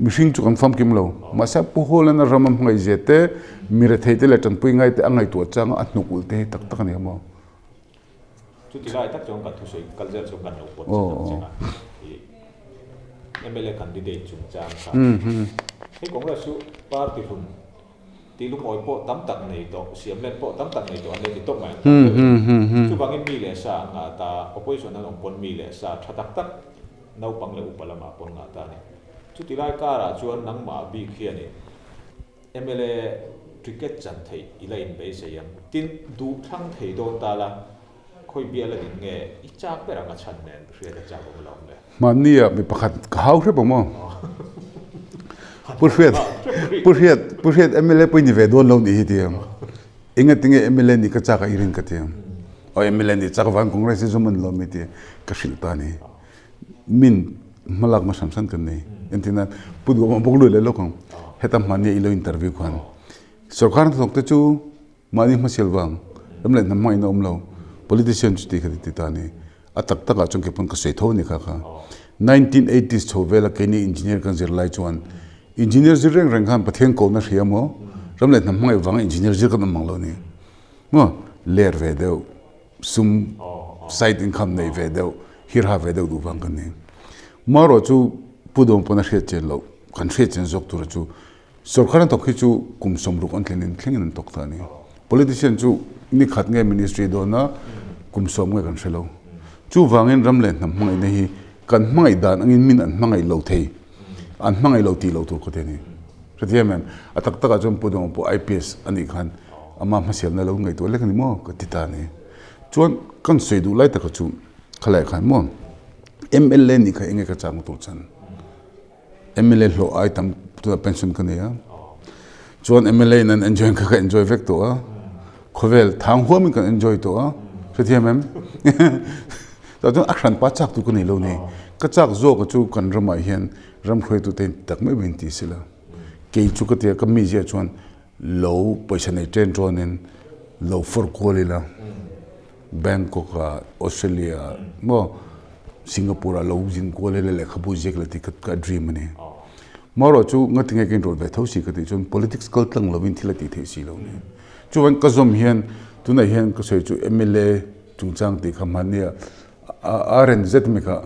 mishing chu confirm kim lo masa pu hola na ramam ngai jete mire theite le tan pui ngai te angai to chang a hnukul te tak tak ni mo chu ti lai tak chong ka thu sei culture chong kan lo pot MLA candidate chung chang sa he congress su party phun ti lu oi po tam tak nei to siam len po tam tak nei to ane ti to ma chu bangin mi le sa nga ta opposition na long pon mi le sa thatak tak nau pang le upalama pon nga ta ni chu ti lai ka ra chuan nang ma bi khia ni MLA cricket chan thei ila in be se yam tin du thang thei don ta la khoi bia la din nge I chak pe ranga chan nen Hriata cha bo lo le mania mi pakhat ka hau hre mo purhiat MLA pui ni ve don lo ni hi tiam inga tinge MLA ni ka cha ka irin ka tiam o MLA ni cha ka van congress zuman lo mi ti ka shilta ni min malak ma samsan kan nei entina pudgo ma boglu le lokong hetam mania ilo interview khan sarkar thok te chu mani ma selwang ramle namai nom lo politician chu ti khati ta ni atak taka chung ke pon ka sei tho ni kha 1980s chovela ke ni engineer kan zir lai chuan engineer zir reng khan pathian ko na riamo ramle namai wang engineer zir kan mang lo ni mo ler ve deu sum side income nei ve deu hir ha ve deu du wang kan ni maro chu pudom pona hre chen lo kan hre chen jok tur chu sarkar to khi chu kum som ruk an thlengin tok ta ni politician chu ni khat nge ministry do na kum som nge kan shelo chu wangin ramlen nam mangai nei kan mangai dan angin min an mangai lo thei an mangai lo ti lo tur ko te ni satia mem atak taka jom pudom po IPS ani khan ama masel na lo ngai to lekani mo ka tita ni chuan kan sei du lai ta ka chu khalai khan mo MLA ni kha inge ka chang tur chan MLA lo ai tam to pension kan ya chuan MLA nan enjoy ka enjoy vek to a khovel thang ho min kan enjoy to a satia mem ta chu akhran pa chak tu ko nei lo ni ka chak zo ka chu kan rama hian ram khoi tu ten tak mai bin ti sila ke chu ka te ka mi je chuan lo paisa nei train tronen lo for kolila Bangkok Australia mo Singapore lo jin kolele le khabu jek la ti ka dream ni maro chu ngati ngai ken rol ve thosi ka ti chun politics kal tlang lovin thila ti the si lo ni chu wan ka zom hian tuna hian ka soi chu MLA Chhangte khamania RNZ me ka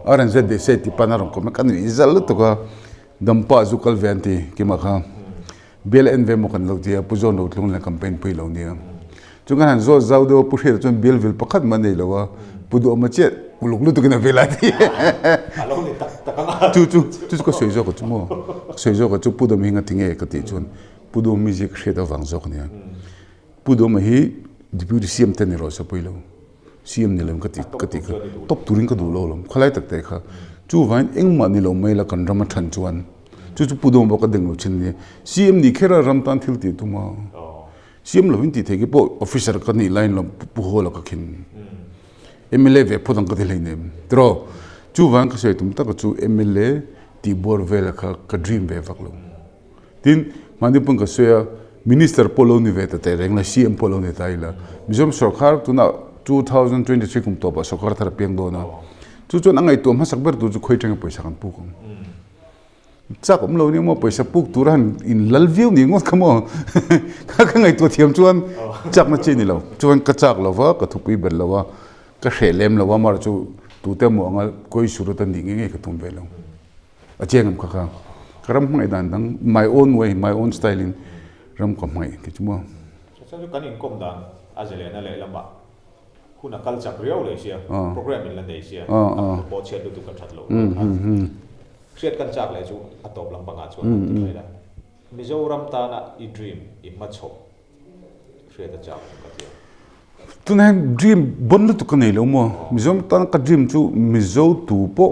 RNZ de se ti panarom ko kan izal to ka dampa zu kal venti ki ma kha BLN ve mo kan lo dia puzon lo tlung la campaign pui lo ni chunga han zo zau do pu he chun bil vil pakhat man nei lo wa pudu ma che uluk lu tu kina vela ti alo ni tak chu ko soi zo ko chumo soi zo ko chu pudu mi nga tinge ka ti chun pudu music she da wang zo ni pudu ma hi deputy CM ten ro sa pui lo CM ni lem ka ti top turing ka du lo lom khalai tak te kha chu vain eng ma ni lo mai la kan ram than chuan chu pudu mo ka deng lo chin ni CM ni khera ram tan thil ti tu ma CM lo hin ti the ki po officer ka ni line lo pu ho la ka khin MLA ve podang ka thilai nem tro chu wang ka sei tum ta ka chu MLA ti bor ve la ka dream ve vak lo tin mani pung ka soya minister polo ni ve ta te reng la CM polo ni ta ila mizom sarkar tu na 2023 kum to ba sarkar thar piang do na chu chu angai tom ha sakber tu chu khoi tang paisa kan pu kum cha kom lo ni mo paisa puk turan in lalview ni ngot kamo ka ngai to thiam chuan chak na che ni lo chuan ka chak lo wa ka thupi ber lo wa ka khelem lo wa mar chu tu te mo nga koi suru ta ni nge ka tum ve lo a chengam kha karam ngai dan dang my own way my own styling ram ko mai ke chumo sa ju kan in kom dan azele na le lamba kuna culture riau le sia program in la dei sia po che du kan that lo Siyat kan chak le chu atop lang panga chu ti la Mizoram ta na I dream I macho siyat chak ka ti tu na dream bon lu tu kan nei lo mo Mizoram ta ka dream chu Mizo tu po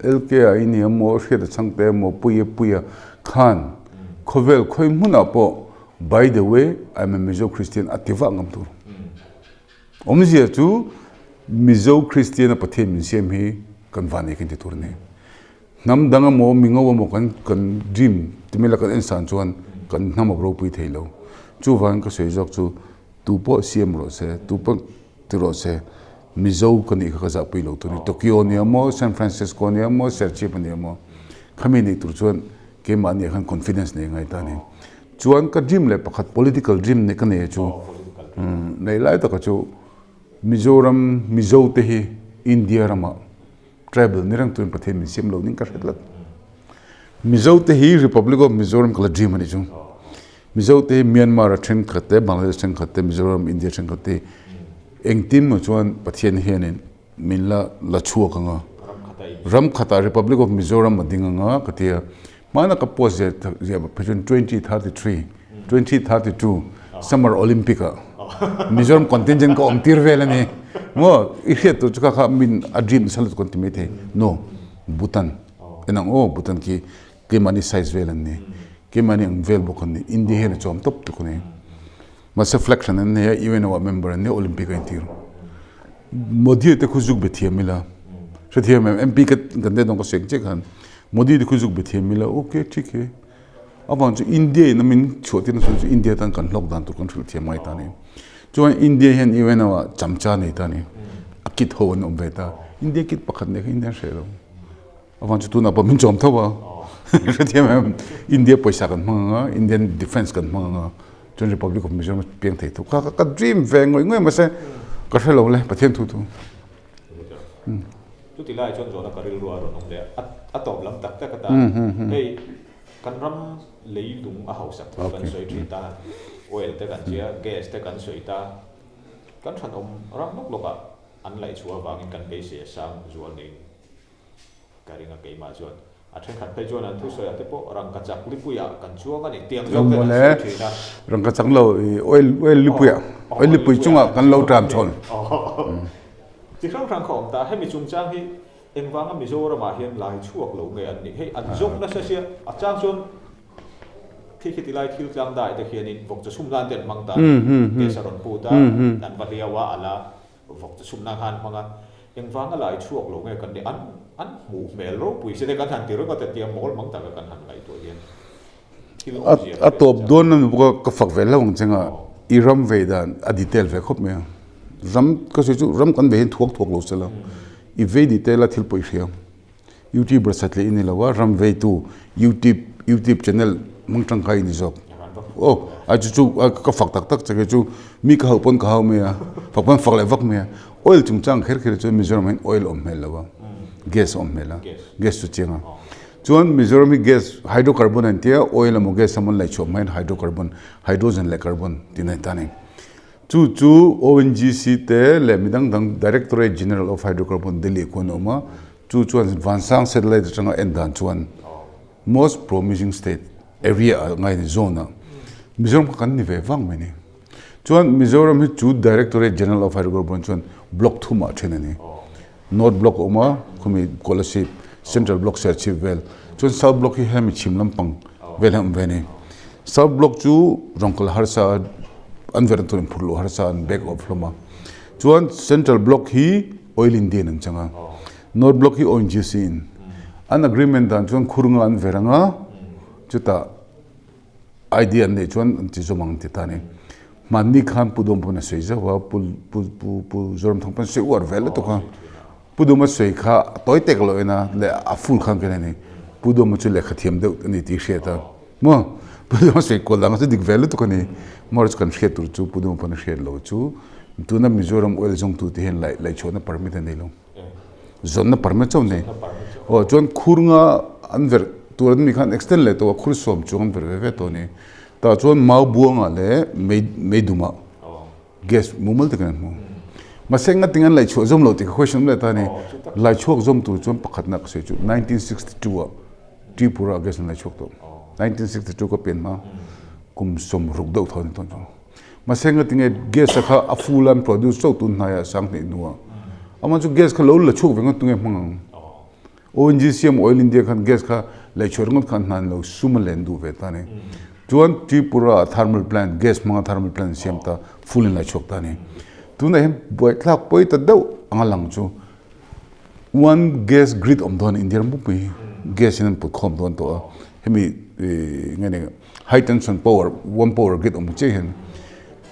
LK ni mo siyat Chhangte mo puya khan khovel khoi muna po by the way I'm a Mizo Christian ativa ngam tur omzia chu Mizo Christian pathe min sem hi kan vani kin ti tur ne nam danga mo mingo mo kan dream timela kan insan chuan kan nam ro pui theilo chu van ka sei jok chu tu po siam ro se tu po ti ro se Mizo kan I kha za pui lo tu ni Tokyo ni mo San Francisco ni mo Serchi ni mo khami ni tur chuan ke ma ni khan confidence ne ngai ta ni chuan ka dream le pakhat political dream ne kan ne chu nei lai ta ka chu Mizoram Mizo te hi India rama tribal nirang tuin pathe min sim lo ning ka hretlat Mizo te hi Republic of Mizoram kala dream ani chung Mizo te Myanmar thren khate Bangladesh thren khate Mizoram India thren khate engtim mo chuan pathian hianin min la chuwa kanga ram khata Republic of Mizoram madinga nga katia mana ka pose ya between 2032 Summer Olympic Mizoram contingent ko omtir velani mo ihe to chuka kha min a dream salut kontimate no Bhutan enang Bhutan ki mani size velan ni ke mani ang vel bokon ni India he na chom top to kone ma reflection ne UN wa member ne Olympic intir modi te khuzuk bethiamila sathiam MP ka gande dong ko sek che khan modi de khuzuk bethiamila okay ठीक है अब जो India na min छोटी ना सोच India तन kan lockdown to control thiam mai ta ni जो India hen even wa chamcha nei ta ni akit ho no beta India kit pakhat ne India shelo awan chu tu na pa min chom thawa sathiam India paisa kan manga Indian defense kan manga John Republic of Mizoram piang thei to ka dream ve ngoi ma se ka thelo le pathian thu tu tu ti lai chon zo na karil ruwa ro nong le atop lam tak ta ta hey kan ram lei lung a hausak kan soi thi ta oil te kan chia gas te kan soi ta kan than ram nok loka an lai chuwa wangin kan pe se sang zual ni karinga ke ma chuan a then khat pe chuan an thu soi ate po rang ka chak lipuya kan chuanga ni tiang jok te thi na rang ka chak lo oil lipuya oil lipui chunga kan lo tram chon ti khang khang khom ta he mi chung chang hi engwanga Mizoram a hian lai chuak lo nge an ni hei an jong na se sia a chang chon thi lai thil chang dai te hian in vok cha sum lan ten mang ta ke saron pu ta dan varia wa ala vok cha sum na han manga engwanga lai chuak lo nge kan ni an mu mel ro pui se de kan han ti ro ka te tiam mol mang ta ka kan han lai to hian a top don na bu ka fak vel long chenga Iram Vedan a detail ve khop me ram ka se chu ram kan be hin thuak lo sela I ve detail a thil poi hriam YouTuber satli ini lawa ramway tu YouTube channel mangtang kai ni jok oh aju ka fak tak chake chu mi ka pon ka haw me ya fakpan fakle vak me oil chungchang kher chu Mizoram oil mel lawa gas mela gas chu chenga chuan Mizoram gas hydrocarbon antia oil amo gas samon lai chom main hydrocarbon hydrogen le carbon tinai tani chu ONGC te le midang dang Directorate General of Hydrocarbon Delhi konoma chu advanced satellite changa endan chuan most promising state area ngai zone Mizoram kan ni ve wang me ni chuan Mizoram hi chu Directorate General of Hydrocarbon chuan block 2 ma thenani north block oma khumi scholarship central block search well chuan south block hi hemi chimlam pang velham veni south block chu rongkal harsa anver turin phurlo harsa an back of loma chuan central block hi oil indian an changa north block hi ONGC in an agreement dan chuan khurunga an veranga chuta idea ne chuan ti zomang ti tani manni khan pudom puna seja wa pul zoram thangpan se war vel to kha pudoma sei kha toy teklo ena le a full khan kenani pudoma chu le khathiam de ani ti sheta mo pudoma sei kolang se dik vel to kani morch kan shetur chu pudoma pana shet lo chu tuna Mizoram oil jong tu ti hen lai chona permit nei lo zonna permit chom nei o jon khurnga anver turan mi khan extend le to khur som chung ver ve to ni ta chon mau buanga le meiduma gas mumal te kan mo masenga tingan lai chho zom lo ti question le ta ni lai chok zom tu chon pakhat na se chu 1962 Tripura gas lai chok to 1962 ko pen ma kum som ruk do thon ton masenga tinge gas kha afulan produce so tu na ya sang ni nuwa ama chu gas kha lo la chok venga tunge mang ONGC oil india khan gas kha lai chorngot khan nan lo sumalen du ve ta ni chuan Tripura thermal plant gas manga thermal plant siamta full in lai chok ta ni tuna hem boy thlak poi ta do angalang chu one gas grid don india mu pi gas in put khom don to hemi ngene high tension power one power grid che hen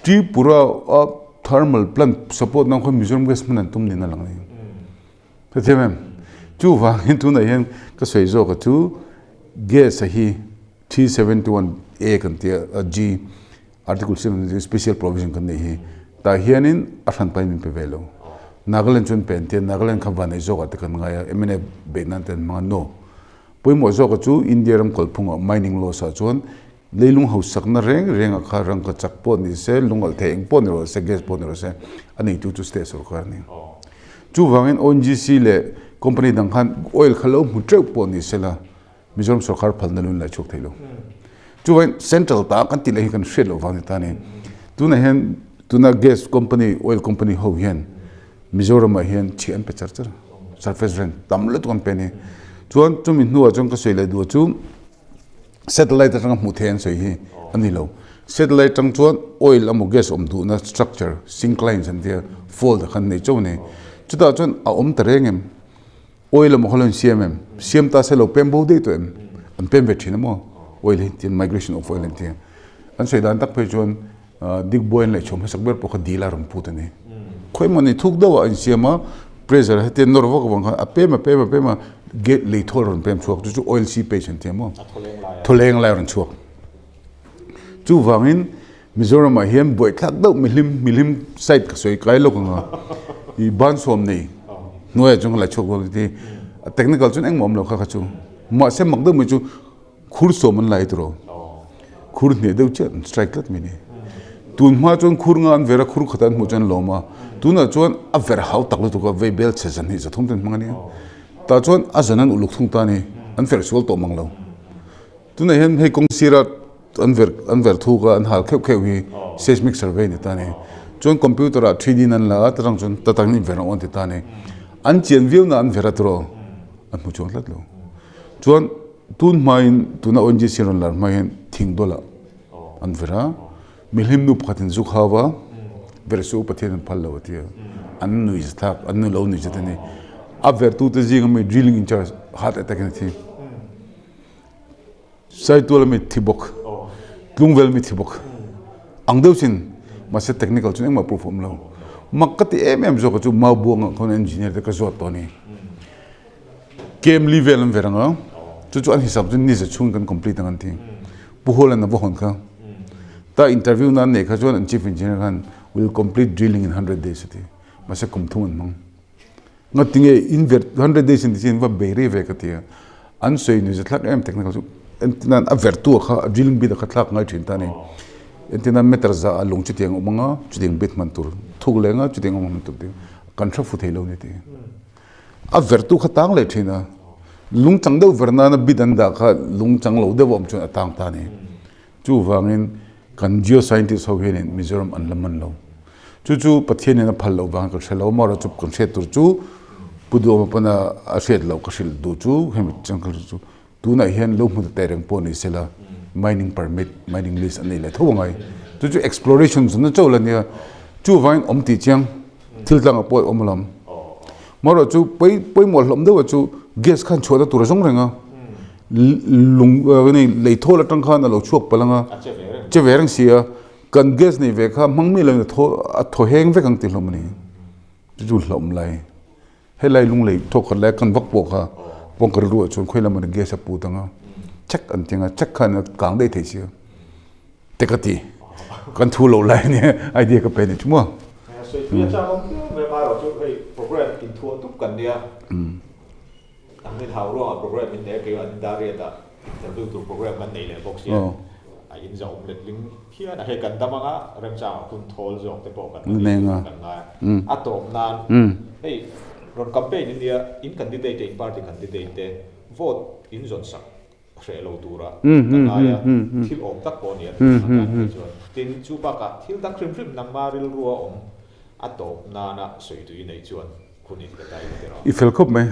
Tripura thermal plant support na kho Mizoram gas man tum ni na lang ni the mem chu wa hin tu na hen ka sei zo ka chu gas hi 371A kan tia G article 7 special provision kan nei hi ta hianin athan pai min pe velo Nagaland chun pen te Nagaland kha van zo ka te kan nga ya emene be nan ten ma no poi mo zo ka chu India ram kolphung mining law sa chon leilung ho sakna reng kha rang ka chak po ni se lungal theng po ni ro se gas po ni ro se ani tu stay sarkar ni chu wangin ONGC le company dang khan oil khalo mu trek po ni se la Mizoram sarkar phalna lun la chok thailo chu wain central ta kan ti le kan shelo wang ta ni tu na hen tuna gas company oil company ho hian Mizoram hian chian pe charchar surface rent tamle ton pe ni chuan chu min nuwa chong ka seile du chu satellite tang mu then sei hi ani lo satellite tang chuan oil amo gas du na structure synclines and there fold khan nei chau ne chuta chuan a tarengem oil amo holon cm ta se lo pembo de to em an pem ve thina mo oil tin migration of oil tin an sei dan tak pe chuan dik boin le chom sakber po kha dila ram putani khoi mani thuk dawa an siama pressure hete norwa ko bang apema get le thoron pem chuak chu oil sea patient temo tholeng lai ran chuak chu wangin Mizoram a hiam boi thak do milim site ka soi kai lo nga I ban som nei noya jong la chok lo ti technical chun eng mom lo kha chu ma se mak do mi chu khur som lai tro khur ne do che strike lat mi ni tun ma chon khur nga an vera khur khatan mu chan loma tuna chon a vera how tak lo to ka ve bel che jan hi zathum ten mangani ta chon a janan uluk thung ta ni an fer sol to manglo tuna hen he kong sira an ver thu ka an hal kheu hi seismic survey ni ta ni chon computer a 3D nan la tarang chon tatang ni vera on ti ta ni an chen view na an vera tro an mu chon lat lo chon tun main tuna onji siron lar main thing dola an vera milhim nu phatin zu khawa versu pathen phal lo ti an nu is thak an nu lo ni jatani a ver tu te jing me drilling in charge heart attack ni thi sai tu me thibok lungvel me thibok angdeu sin ma se technical chun ma perform lo makati em zo ka chu ma buang kon engineer te ka zot to ni game level an veranga chu an hisab jun ni se chung kan complete an thing puhol an avon kha ta interview na ne kha chuan an chief engineer khan will complete drilling in 100 days ati mase kum thun mang ngatinge in 100 days in the very ve ka tia an sei ni zatlak em technical chu entinan a vertu kha drilling bi da khatlak ngai thin ta ni entinan meter za alung chi tiang umanga chuding bit man tur thuk lenga chuding umang tur ding contra fu thelo ni ti a vertu khatang le thina lung chang do verna na bidan da kha lung chang lo de bom chu atang ta ni chu wangin kan geoscientist ho hen in Mizoram an laman lo chu pathian na phal lo wang ka thelo mara chup kon se tur chu pudu ma pana a set lo ka sil du chu hem changkal chu tu na hian lo mu te reng po ni sela mining permit mining list ani le tho ngai chu exploration zun na chola nia chu vain om ti chang thil tang po omlam mara chu poi mo hlom de chu gas khan choda tur jong renga lung ni le thola tang khan lo chuak palanga che verang sia kan gas ni ve kha mangmi lo tho heng ve kang ti hlom ni chu hlom lai helai lung lei thok la kan vak po kha pong kar ru chon khoila man ge sa pu tanga chak an tinga chak khan kang dei thei sia tekati kan thu lo lai ne idea ka pe ni chmo so ya cha om ve ma ro chu hei program in thu tu kan dia ang ni thau ro program in de ke an da re da interview tu program kan nei le box ya a in za om le ling khia na he kan da manga rem cha kun thol jok te po kan ne nga a tom nan hei ron campaign India in candidate in party candidate te vote in zon sak Hrelo Tura kanaya thil om tak po ni tin chu ba ka thil tak khrim khrim nang maril ruwa om atop nana soi tu nei chuan khunin ka dai te ro I fel khop me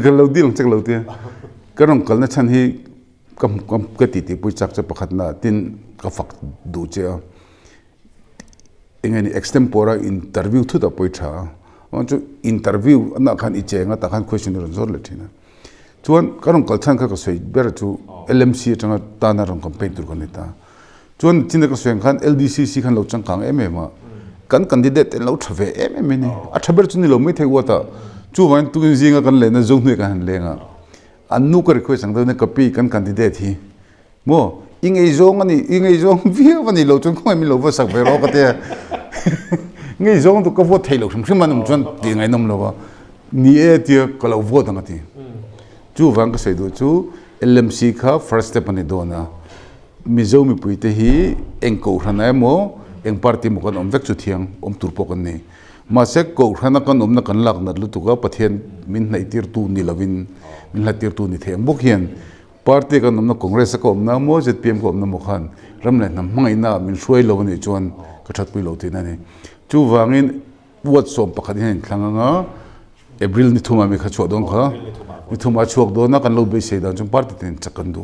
gal lo dil chak lo te karong kal na chan hi kam ka ti ti pui chak cha pakhat na tin ka fak du che engani extempora interview thu da poi tha chu interview na khan I chenga ta khan question ron zor le thina chuan karong kalchan kha ka soi ber chu LMC tanga ta na rong campaign tur kon ta chuan chin ka soi khan LDCC khan lo chang kang ma kan candidate lo thave ni a thaber chu ni lo mai thei wa ta chu wan tu jinga kan le na zong ne kan lenga annu ka request sang da ne copy kan candidate hi mo ingei zong view ni lo chung khoi mi lo wa sak ve ro ka te ngay zong tu ka vote thelo shim manum chon ti ngai nom lo ni e ti ka lo vote ngati chu wang ka sei do chu LMC kha first step ani do na mizo mi puite hi engko hana mo eng party mo kan om vek chu thiang om tur po kan ni ma se ko hana kan om na kan lak na lu tu ka pathian min nai tir tu ni lovin min la tir tu ni them bok hian party kan om na congress ka om na mo ZPM ko om na mo khan ram le nam mangai na min shuai lo ni chon ka that pui lo ti na ni chu wangin wat som pakhat hin thlanga April ni thuma mi kha chu dong kha ni thuma chuak do na kan lo be se dan chung party tin chakan du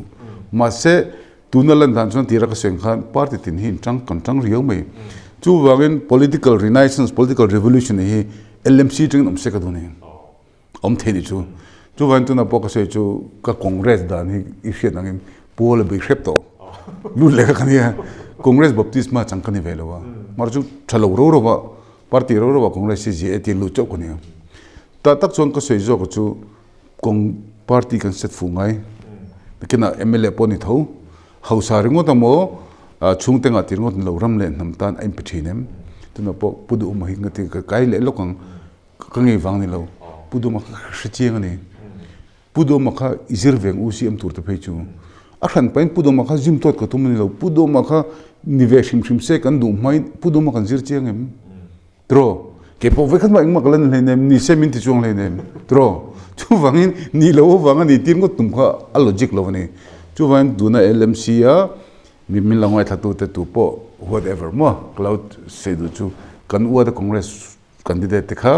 ma se tunalan dan chung tira ka seng khan party tin hin chang riau mai chu wangin political renaissance political revolution hi LMC chung om se ka du ni om theni chu wan tu na po ka se chu ka congress dan hi I hriat angin pol be hrep to lu le ka khania congress baptisma changkani velowa mar chu thalo ro wa party ro wa congress ji eti lu chok ni ta tak chon ka sei zo ko chu kong party kan set fu ngai kina MLA poni tho hausa ringo ta mo chhungte nga tirngot lo ram le nam tan aim pithinem tuna po pudu ma hi ngati ka kai le lokang ka ngi wang ni lo pudu ma khrichiang ni pudu ma kha izir veng UCM tur ta phei chu a khan pain pudu ma kha jim tot ka tum ni lo pudu ma kha nive shim se kan du mai pudu ma kan zir chiang em tro ke po ve khan ma ing ma kalan le nem ni se min ti chung le nem tro chu wangin ni lo wang ni tin ko tum kha a logic lo ni chu wang du na LMC ya mi min langwai thatu te tu po whatever mo cloud se du chu kan wa da congress candidate kha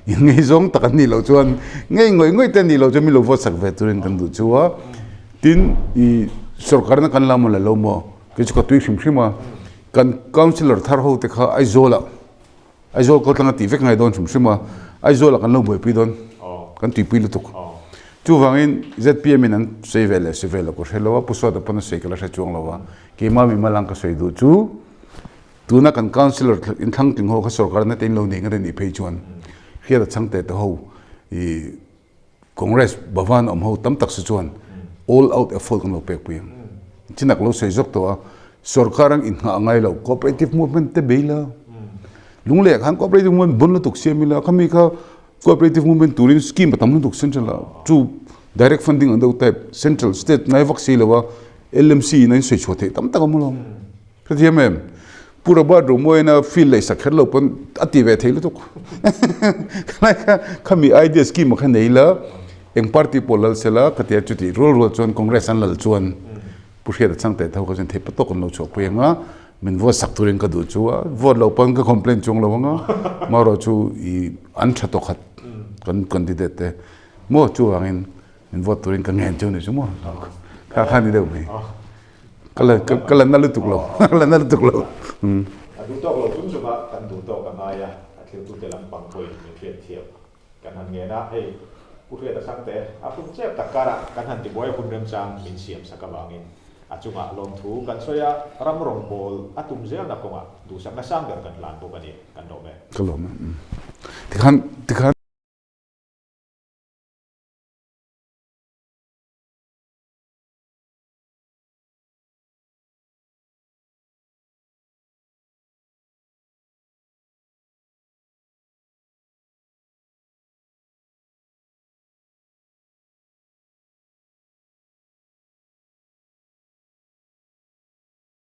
ngai zong ta kan ni lo chuan ngoi te ni lo chu mi lo vote sak ve turin kan du chuwa tin I sarkar na kan la mo la lo mo ke chu ka tui shim ma kan councilor thar ho te kha aizol ko tanga ti vek ngai don shim ma aizola kan lo boi pi don kan tui pi lu tuk chu wangin ZPM in an sevele ko hello puso da pon se kala chuang lawa ke ma mi malang ka sei du chu tuna kan councilor in thang ting ho kha sarkar na ten lo ni ngare ni phei chuan khia da chhangte to ho I Congress Bhavan ho tam tak si chuan all out effort kan lo pek puing chinak lo sei jok to a sarkarang in nga ngai lo cooperative movement te beila lungle khan cooperative movement bon lo tuk siamila khami kha cooperative movement turin scheme tam lo tuk central chu direct funding and type central state ngai vak si lawa LMC nai sei chothe tam tak amlo prathiam pura ba ro moina feel lai sakher lo pon ati ve thei lo tuk khami idea scheme khan neila eng party polal sela katia chuti rol chon congress an lal chuan Hriata Chhangte thau ka chen thei patok lo chok puenga min vote sak turin ka du chuwa vote lo pon ka complaint chung lawanga maro chu I an tha to khat kan candidate te mo chu angin min vote turin ka ngen chu ni chu mo ka khani deu mai kala na lu tuk lo kala na lu tuk lo du tok lo chung chuba kan du tok ka maya athil tu te lam pang poi ni khiat thiap kan han nge na ei Hriata Chhangte apun chep takara kan han ti boy hun rem chang min siam sakawangin achunga lom thu kan soya ramrong pol atum zel na konga du sang na sang kan lan bo kani kan do me kalom ti khan